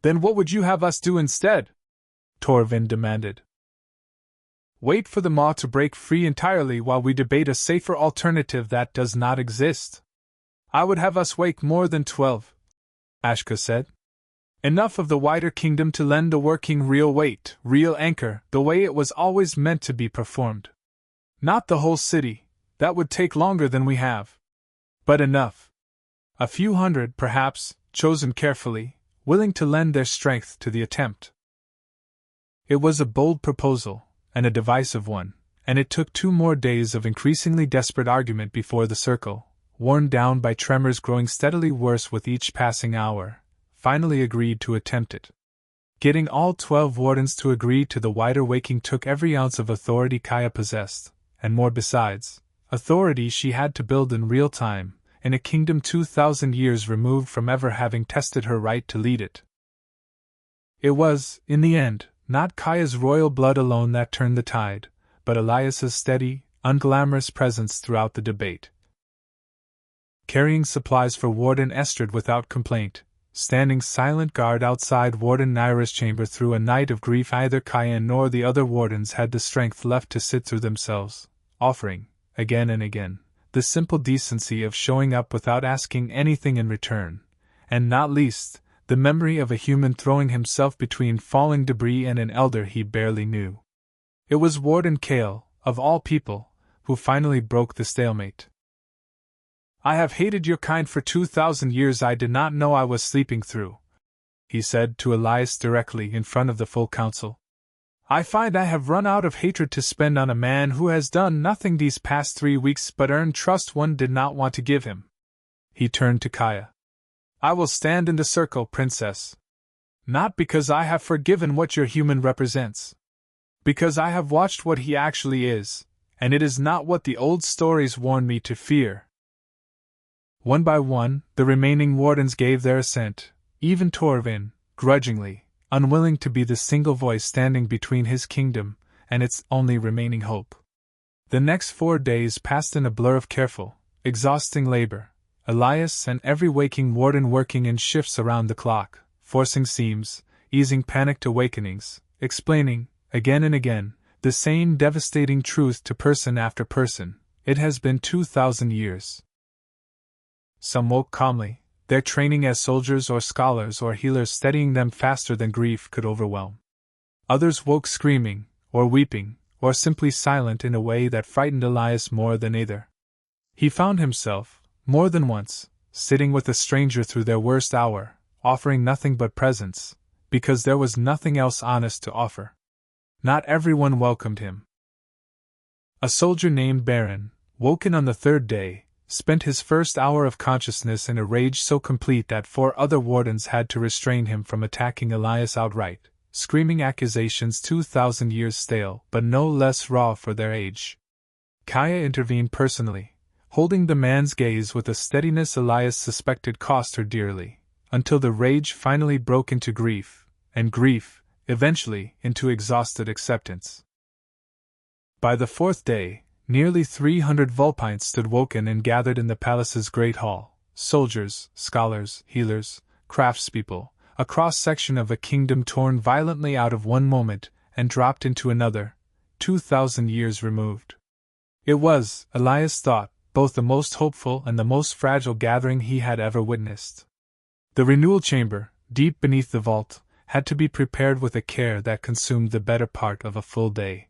Then what would you have us do instead? Torvin demanded. Wait for the maw to break free entirely while we debate a safer alternative that does not exist. I would have us wake more than 12, Ashka said. Enough of the wider kingdom to lend the working real weight, real anchor, the way it was always meant to be performed. Not the whole city, that would take longer than we have. But enough. A few hundred, perhaps, chosen carefully, willing to lend their strength to the attempt. It was a bold proposal, and a divisive one, and it took 2 more days of increasingly desperate argument before the circle, worn down by tremors growing steadily worse with each passing hour, finally agreed to attempt it. Getting all 12 wardens to agree to the wider waking took every ounce of authority Kaya possessed, and more besides, authority she had to build in real time, in a kingdom 2,000 years removed from ever having tested her right to lead it. It was, in the end, not Kaya's royal blood alone that turned the tide, but Elias's steady, unglamorous presence throughout the debate. Carrying supplies for Warden Estrid without complaint, standing silent guard outside Warden Naira's chamber through a night of grief neither Kaya nor the other wardens had the strength left to sit through themselves, offering, again and again, the simple decency of showing up without asking anything in return, and not least, the memory of a human throwing himself between falling debris and an elder he barely knew. It was Warden Kale, of all people, who finally broke the stalemate. I have hated your kind for 2,000 years I did not know I was sleeping through, he said to Elias directly in front of the full council. I find I have run out of hatred to spend on a man who has done nothing these past 3 weeks but earn trust one did not want to give him. He turned to Kaya. I will stand in the circle, princess. Not because I have forgiven what your human represents. Because I have watched what he actually is, and it is not what the old stories warn me to fear. One by one, the remaining wardens gave their assent, even Torvin, grudgingly, unwilling to be the single voice standing between his kingdom and its only remaining hope. The next 4 days passed in a blur of careful, exhausting labor, Elias and every waking warden working in shifts around the clock, forcing seams, easing panicked awakenings, explaining, again and again, the same devastating truth to person after person. It has been 2,000 years. Some woke calmly, their training as soldiers or scholars or healers steadying them faster than grief could overwhelm. Others woke screaming, or weeping, or simply silent in a way that frightened Elias more than either. He found himself, more than once, sitting with a stranger through their worst hour, offering nothing but presents, because there was nothing else honest to offer. Not everyone welcomed him. A soldier named Baron, woken on the 3rd day, spent his first hour of consciousness in a rage so complete that 4 other wardens had to restrain him from attacking Elias outright, screaming accusations 2,000 years stale but no less raw for their age. Kaya intervened personally, holding the man's gaze with a steadiness Elias suspected cost her dearly, until the rage finally broke into grief, and grief, eventually, into exhausted acceptance. By the 4th day, nearly 300 Vulpines stood woken and gathered in the palace's great hall, soldiers, scholars, healers, craftspeople, a cross-section of a kingdom torn violently out of one moment and dropped into another, 2,000 years removed. It was, Elias thought, both the most hopeful and the most fragile gathering he had ever witnessed. The renewal chamber, deep beneath the vault, had to be prepared with a care that consumed the better part of a full day.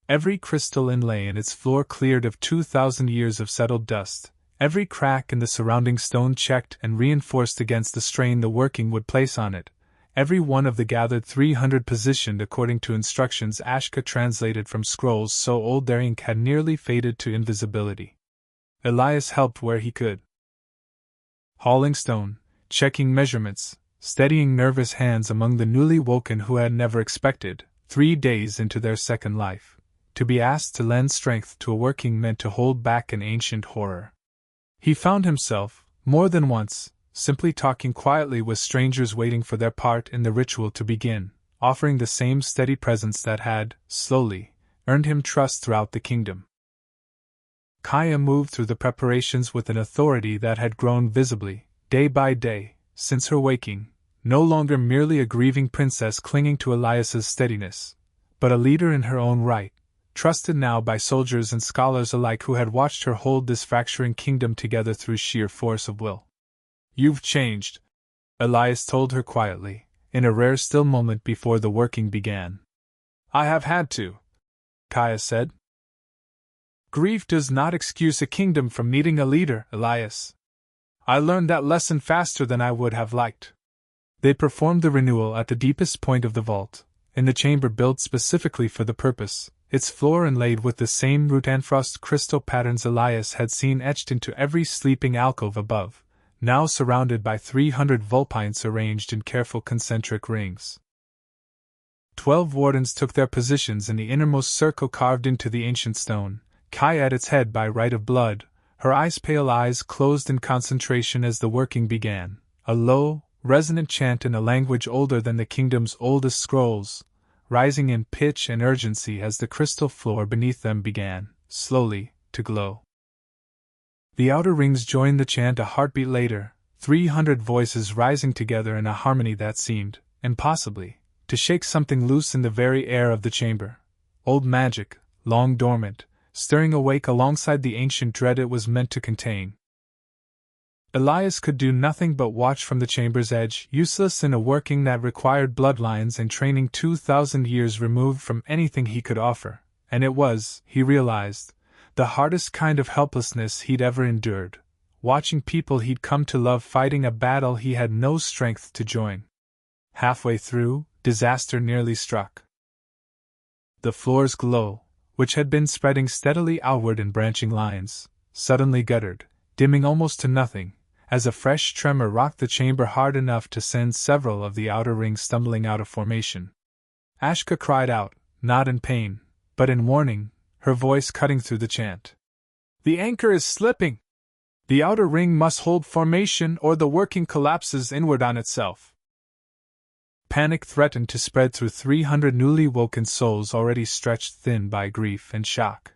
Every crystal inlay in its floor cleared of 2,000 years of settled dust, every crack in the surrounding stone checked and reinforced against the strain the working would place on it, every one of the gathered 300 positioned according to instructions Ashka translated from scrolls so old their ink had nearly faded to invisibility. Elias helped where he could. hauling stone, checking measurements, steadying nervous hands among the newly woken who had never expected, 3 days into their second life, to be asked to lend strength to a working meant to hold back an ancient horror. He found himself, more than once, simply talking quietly with strangers waiting for their part in the ritual to begin, offering the same steady presence that had, slowly, earned him trust throughout the kingdom. Kaya moved through the preparations with an authority that had grown visibly, day by day, since her waking, no longer merely a grieving princess clinging to Elias's steadiness, but a leader in her own right, trusted now by soldiers and scholars alike who had watched her hold this fracturing kingdom together through sheer force of will. "You've changed," Elias told her quietly, in a rare still moment before the working began. "I have had to," Kaya said. "Grief does not excuse a kingdom from needing a leader, Elias. I learned that lesson faster than I would have liked." They performed the renewal at the deepest point of the vault, in the chamber built specifically for the purpose, its floor inlaid with the same Rutanfrost crystal patterns Elias had seen etched into every sleeping alcove above, now surrounded by 300 Vulpines arranged in careful concentric rings. 12 wardens took their positions in the innermost circle carved into the ancient stone, Kaya at its head by right of blood, her ice-pale eyes closed in concentration as the working began, a low, resonant chant in a language older than the kingdom's oldest scrolls, rising in pitch and urgency as the crystal floor beneath them began, slowly, to glow. The outer rings joined the chant a heartbeat later, 300 voices rising together in a harmony that seemed, impossibly, to shake something loose in the very air of the chamber. Old magic, long dormant, stirring awake alongside the ancient dread it was meant to contain. Elias could do nothing but watch from the chamber's edge, useless in a working that required bloodlines and training 2,000 years removed from anything he could offer, and it was, he realized, the hardest kind of helplessness he'd ever endured, watching people he'd come to love fighting a battle he had no strength to join. Halfway through, disaster nearly struck. The floor's glow, which had been spreading steadily outward in branching lines, suddenly guttered, dimming almost to nothing, as a fresh tremor rocked the chamber hard enough to send several of the outer rings stumbling out of formation. Ashka cried out, not in pain, but in warning, her voice cutting through the chant. "The anchor is slipping! The outer ring must hold formation or the working collapses inward on itself." Panic threatened to spread through 300 newly woken souls already stretched thin by grief and shock.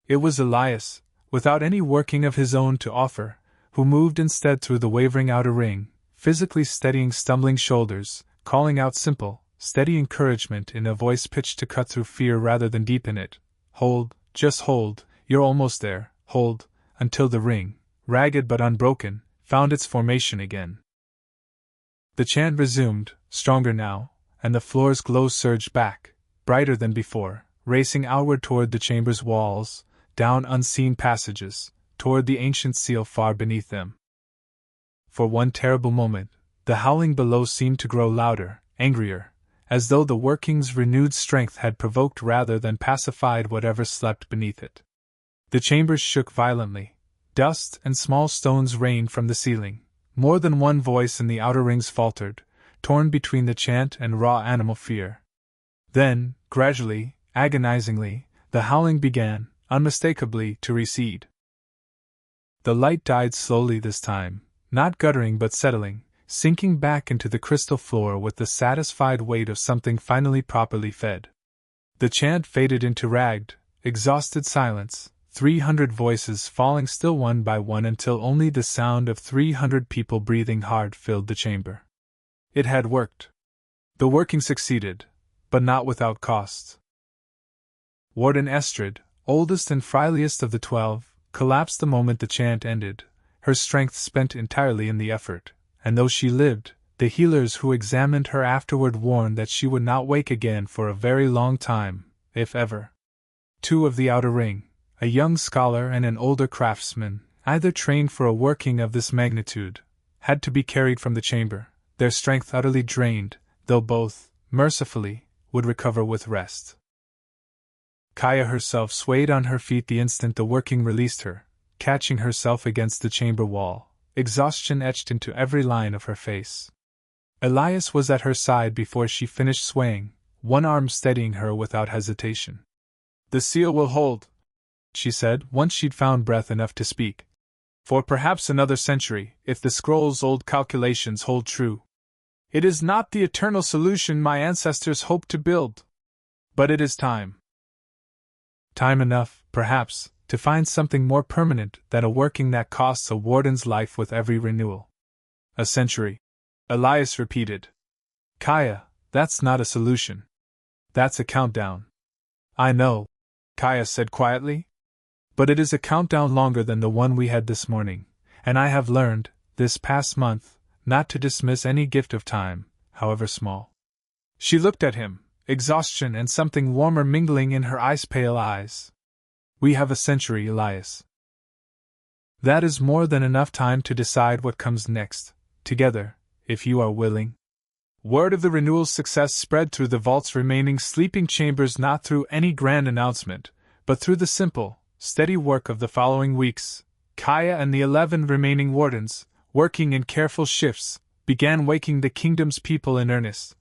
It was Elias, without any working of his own to offer, who moved instead through the wavering outer ring, physically steadying stumbling shoulders, calling out simple, steady encouragement in a voice pitched to cut through fear rather than deepen it. "Hold, just hold, you're almost there, hold," until the ring, ragged but unbroken, found its formation again. The chant resumed, stronger now, and the floor's glow surged back, brighter than before, racing outward toward the chamber's walls, down unseen passages, toward the ancient seal far beneath them. For one terrible moment, the howling below seemed to grow louder, angrier, as though the working's renewed strength had provoked rather than pacified whatever slept beneath it. The chambers shook violently, dust and small stones rained from the ceiling, more than one voice in the outer rings faltered, torn between the chant and raw animal fear. Then, gradually, agonizingly, the howling began, unmistakably, to recede. The light died slowly this time, not guttering but settling, sinking back into the crystal floor with the satisfied weight of something finally properly fed. The chant faded into ragged, exhausted silence, 300 voices falling still one by one until only the sound of 300 people breathing hard filled the chamber. It had worked. The working succeeded, but not without cost. Warden Estrid, oldest and frailest of the 12, collapsed the moment the chant ended, her strength spent entirely in the effort, and though she lived, the healers who examined her afterward warned that she would not wake again for a very long time, if ever. 2 of the outer ring, a young scholar and an older craftsman, either trained for a working of this magnitude, had to be carried from the chamber, their strength utterly drained, though both, mercifully, would recover with rest. Kaya herself swayed on her feet the instant the working released her, catching herself against the chamber wall, exhaustion etched into every line of her face. Elias was at her side before she finished swaying, one arm steadying her without hesitation. "The seal will hold," she said, once she'd found breath enough to speak. "For perhaps another century, if the scroll's old calculations hold true. It is not the eternal solution my ancestors hoped to build. But it is time. Time enough, perhaps, to find something more permanent than a working that costs a warden's life with every renewal." "A century," Elias repeated. "Kaya, that's not a solution. That's a countdown." "I know," Kaya said quietly. "But it is a countdown longer than the one we had this morning, and I have learned, this past month, not to dismiss any gift of time, however small." She looked at him, exhaustion and something warmer mingling in her ice-pale eyes. "We have a century, Elias. That is more than enough time to decide what comes next, together, if you are willing." Word of the renewal's success spread through the vault's remaining sleeping chambers, not through any grand announcement, but through the simple, steady work of the following weeks. Kaya and the 11 remaining wardens, working in careful shifts, began waking the kingdom's people in earnest.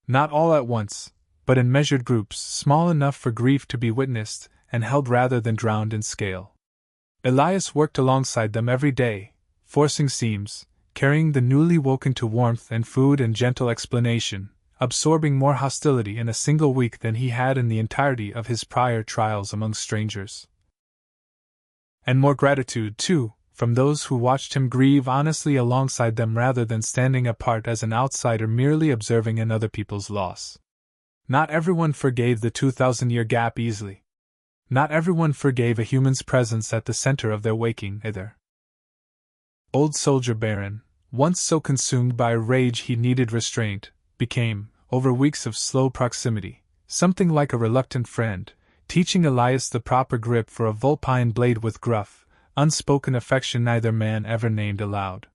Not all at once, but in measured groups, small enough for grief to be witnessed and held rather than drowned in scale. Elias worked alongside them every day, forcing seams, carrying the newly woken to warmth and food and gentle explanation, absorbing more hostility in a single week than he had in the entirety of his prior trials among strangers. And more gratitude, too, from those who watched him grieve honestly alongside them rather than standing apart as an outsider merely observing in other people's loss. Not everyone forgave the 2,000-year gap easily. Not everyone forgave a human's presence at the center of their waking either. Old Soldier Baron, once so consumed by rage he needed restraint, became, over weeks of slow proximity, something like a reluctant friend, teaching Elias the proper grip for a vulpine blade with gruff, unspoken affection neither man ever named aloud.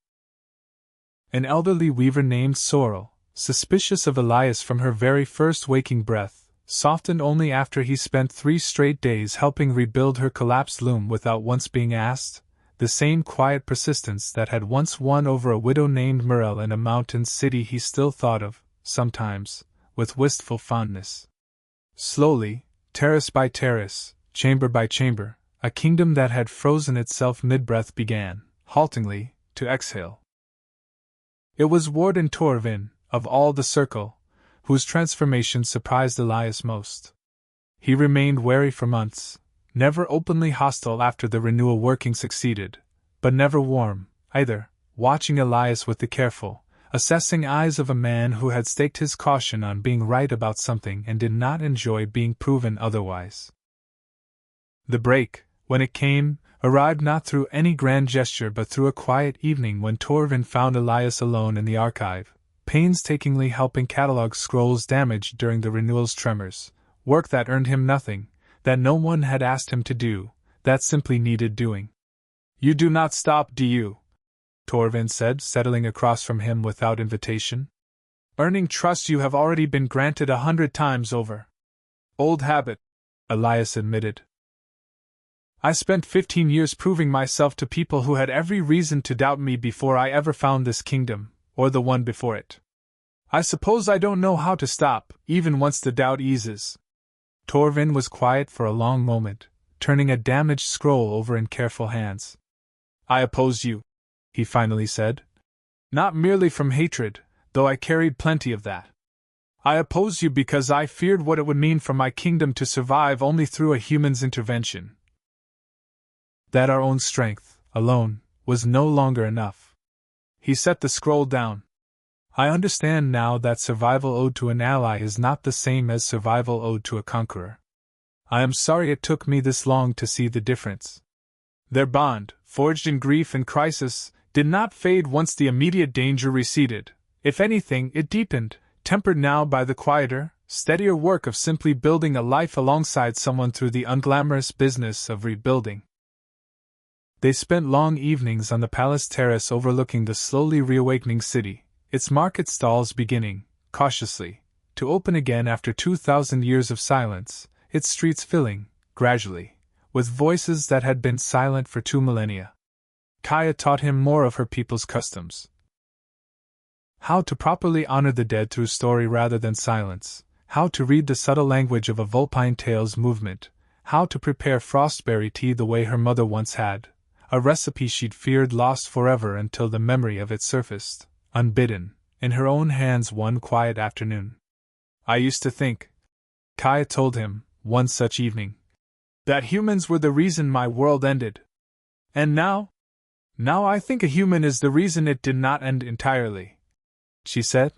An elderly weaver named Sorrel, suspicious of Elias from her very first waking breath, softened only after he spent 3 straight days helping rebuild her collapsed loom without once being asked, the same quiet persistence that had once won over a widow named Morel in a mountain city he still thought of, sometimes, with wistful fondness. Slowly, terrace by terrace, chamber by chamber, a kingdom that had frozen itself mid-breath began, haltingly, to exhale. It was Warden Torvin, of all the circle, whose transformation surprised Elias most. He remained wary for months, never openly hostile after the renewal working succeeded, but never warm, either, watching Elias with the careful, assessing eyes of a man who had staked his caution on being right about something and did not enjoy being proven otherwise. The break, when it came, arrived not through any grand gesture but through a quiet evening when Torvin found Elias alone in the archive, painstakingly helping catalog scrolls damaged during the renewal's tremors, work that earned him nothing, that no one had asked him to do, that simply needed doing. "You do not stop, do you?" Torvin said, settling across from him without invitation. "Earning trust you have already been granted 100 times over." "Old habit," Elias admitted. "I spent 15 years proving myself to people who had every reason to doubt me before I ever found this kingdom, or the one before it. I suppose I don't know how to stop, even once the doubt eases." Torvin was quiet for a long moment, turning a damaged scroll over in careful hands. "I opposed you," he finally said. "Not merely from hatred, though I carried plenty of that. I opposed you because I feared what it would mean for my kingdom to survive only through a human's intervention. That our own strength, alone, was no longer enough." He set the scroll down. "I understand now that survival owed to an ally is not the same as survival owed to a conqueror. I am sorry it took me this long to see the difference. Their bond, forged in grief and crisis, did not fade once the immediate danger receded. If anything, it deepened, tempered now by the quieter, steadier work of simply building a life alongside someone through the unglamorous business of rebuilding." They spent long evenings on the palace terrace overlooking the slowly reawakening city, its market stalls beginning, cautiously, to open again after 2,000 years of silence, its streets filling, gradually, with voices that had been silent for 2 millennia. Kaya taught him more of her people's customs. How to properly honor the dead through story rather than silence, how to read the subtle language of a Vulpine tale's movement, how to prepare frostberry tea the way her mother once had, a recipe she'd feared lost forever until the memory of it surfaced, unbidden, in her own hands one quiet afternoon. I used to think, Kaya told him, one such evening, that humans were the reason my world ended. And now I think a human is the reason it did not end entirely, she said.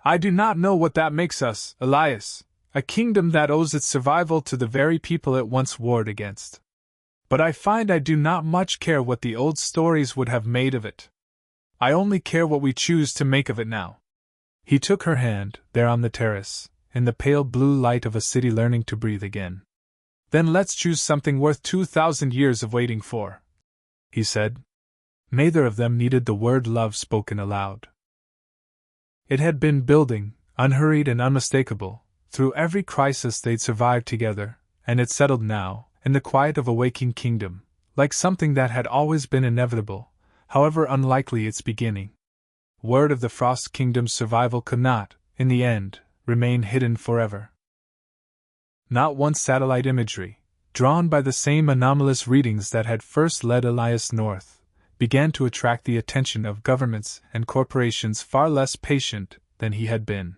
I do not know what that makes us, Elias, a kingdom that owes its survival to the very people it once warred against. But I find I do not much care what the old stories would have made of it. I only care what we choose to make of it now. He took her hand, there on the terrace, in the pale blue light of a city learning to breathe again. Then let's choose something worth 2,000 years of waiting for, he said. Neither of them needed the word love spoken aloud. It had been building, unhurried and unmistakable, through every crisis they'd survived together, and it settled now, in the quiet of a waking kingdom, like something that had always been inevitable, however unlikely its beginning. Word of the Frost Kingdom's survival could not, in the end, remain hidden forever. Not one satellite imagery, drawn by the same anomalous readings that had first led Elias north, began to attract the attention of governments and corporations far less patient than he had been.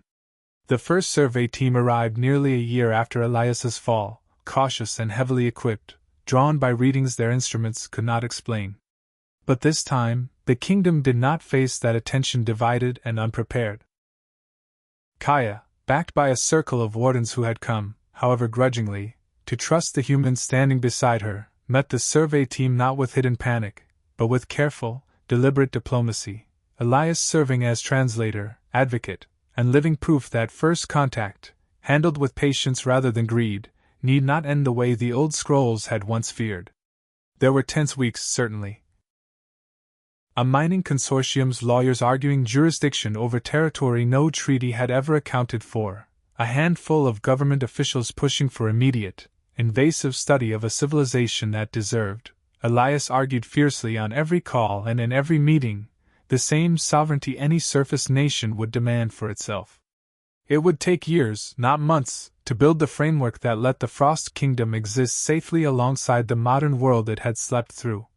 The first survey team arrived nearly a year after Elias's fall, cautious and heavily equipped, drawn by readings their instruments could not explain. But this time, the kingdom did not face that attention divided and unprepared. Kaya, backed by a circle of wardens who had come, however grudgingly, to trust the humans standing beside her, met the survey team not with hidden panic, but with careful, deliberate diplomacy, Elias serving as translator, advocate, and living proof that first contact, handled with patience rather than greed, need not end the way the old scrolls had once feared. There were tense weeks, certainly. A mining consortium's lawyers arguing jurisdiction over territory no treaty had ever accounted for, a handful of government officials pushing for immediate, invasive study of a civilization that deserved, Elias argued fiercely on every call and in every meeting, the same sovereignty any surface nation would demand for itself. It would take years, not months, to build the framework that let the Frost Kingdom exist safely alongside the modern world it had slept through.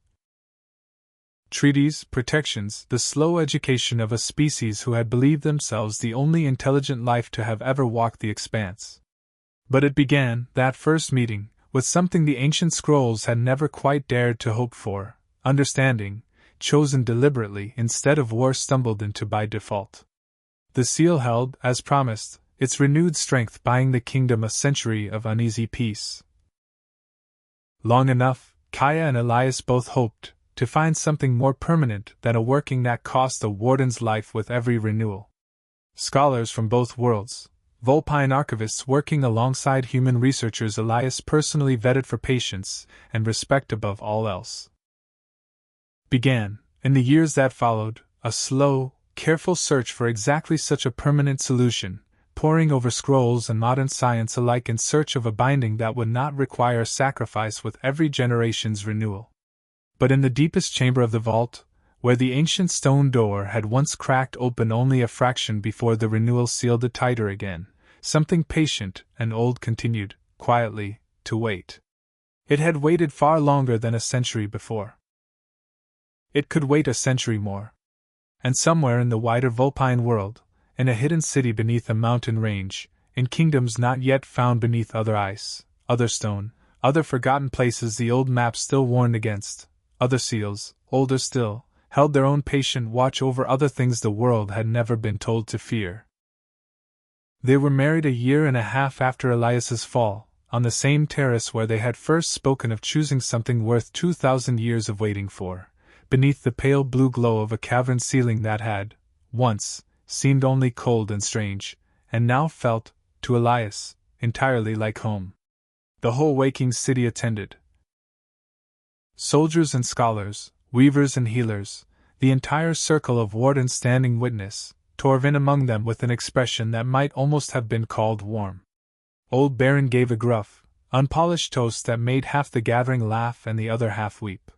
Treaties, protections, the slow education of a species who had believed themselves the only intelligent life to have ever walked the expanse. But it began, that first meeting, with something the ancient scrolls had never quite dared to hope for, understanding, chosen deliberately instead of war stumbled into by default. The seal held, as promised, its renewed strength buying the kingdom a century of uneasy peace. Long enough, Kaya and Elias both hoped, to find something more permanent than a working that cost the warden's life with every renewal. Scholars from both worlds, Vulpine archivists working alongside human researchers Elias personally vetted for patience and respect above all else. Began, in the years that followed, a slow, careful search for exactly such a permanent solution, poring over scrolls and modern science alike in search of a binding that would not require sacrifice with every generation's renewal. But in the deepest chamber of the vault, where the ancient stone door had once cracked open only a fraction before the renewal sealed it tighter again, something patient and old continued, quietly, to wait. It had waited far longer than a century before. It could wait a century more. And somewhere in the wider Vulpine world, in a hidden city beneath a mountain range, in kingdoms not yet found beneath other ice, other stone, other forgotten places the old maps still warned against, other seals, older still, held their own patient watch over other things the world had never been told to fear. They were married a year and a half after Elias's fall, on the same terrace where they had first spoken of choosing something worth 2,000 years of waiting for, beneath the pale blue glow of a cavern ceiling that had, once, seemed only cold and strange, and now felt, to Elias, entirely like home. The whole waking city attended. Soldiers and scholars, weavers and healers, the entire circle of wardens standing witness, Torvin among them with an expression that might almost have been called warm. Old Baron gave a gruff, unpolished toast that made half the gathering laugh and the other half weep.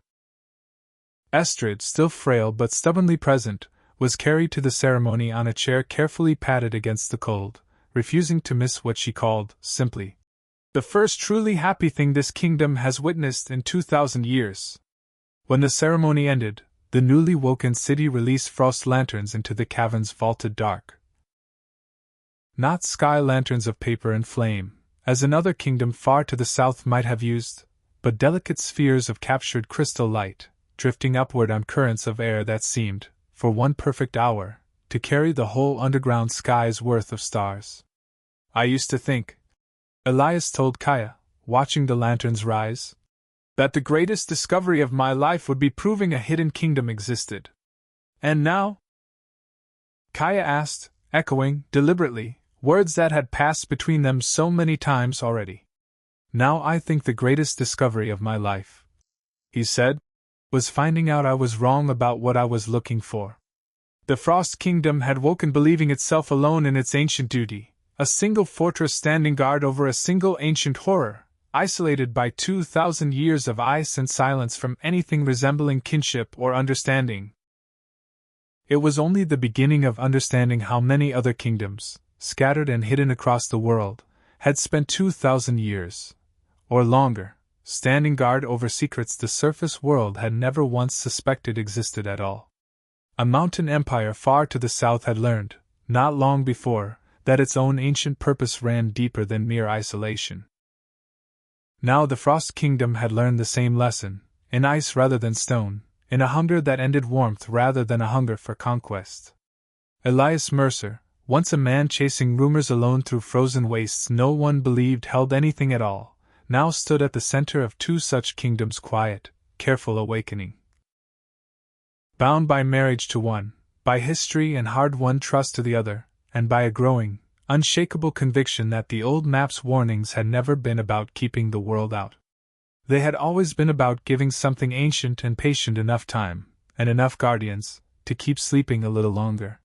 Estrid, still frail but stubbornly present, was carried to the ceremony on a chair carefully padded against the cold, refusing to miss what she called, simply, the first truly happy thing this kingdom has witnessed in 2,000 years. When the ceremony ended, the newly woken city released frost lanterns into the cavern's vaulted dark. Not sky lanterns of paper and flame, as another kingdom far to the south might have used, but delicate spheres of captured crystal light, drifting upward on currents of air that seemed, for one perfect hour, to carry the whole underground sky's worth of stars. I used to think, Elias told Kaya, watching the lanterns rise, that the greatest discovery of my life would be proving a hidden kingdom existed. And now? Kaya asked, echoing, deliberately, words that had passed between them so many times already. Now I think the greatest discovery of my life, he said, was finding out I was wrong about what I was looking for. The Frost Kingdom had woken believing itself alone in its ancient duty, a single fortress standing guard over a single ancient horror, isolated by 2,000 years of ice and silence from anything resembling kinship or understanding. It was only the beginning of understanding how many other kingdoms, scattered and hidden across the world, had spent 2,000 years, or longer, standing guard over secrets the surface world had never once suspected existed at all. A mountain empire far to the south had learned, not long before, that its own ancient purpose ran deeper than mere isolation. Now the Frost Kingdom had learned the same lesson, in ice rather than stone, in a hunger that ended warmth rather than a hunger for conquest. Elias Mercer, once a man chasing rumors alone through frozen wastes no one believed held anything at all, now stood at the center of two such kingdoms' quiet, careful awakening. Bound by marriage to one, by history and hard-won trust to the other, and by a growing, unshakable conviction that the old map's warnings had never been about keeping the world out. They had always been about giving something ancient and patient enough time, and enough guardians, to keep sleeping a little longer.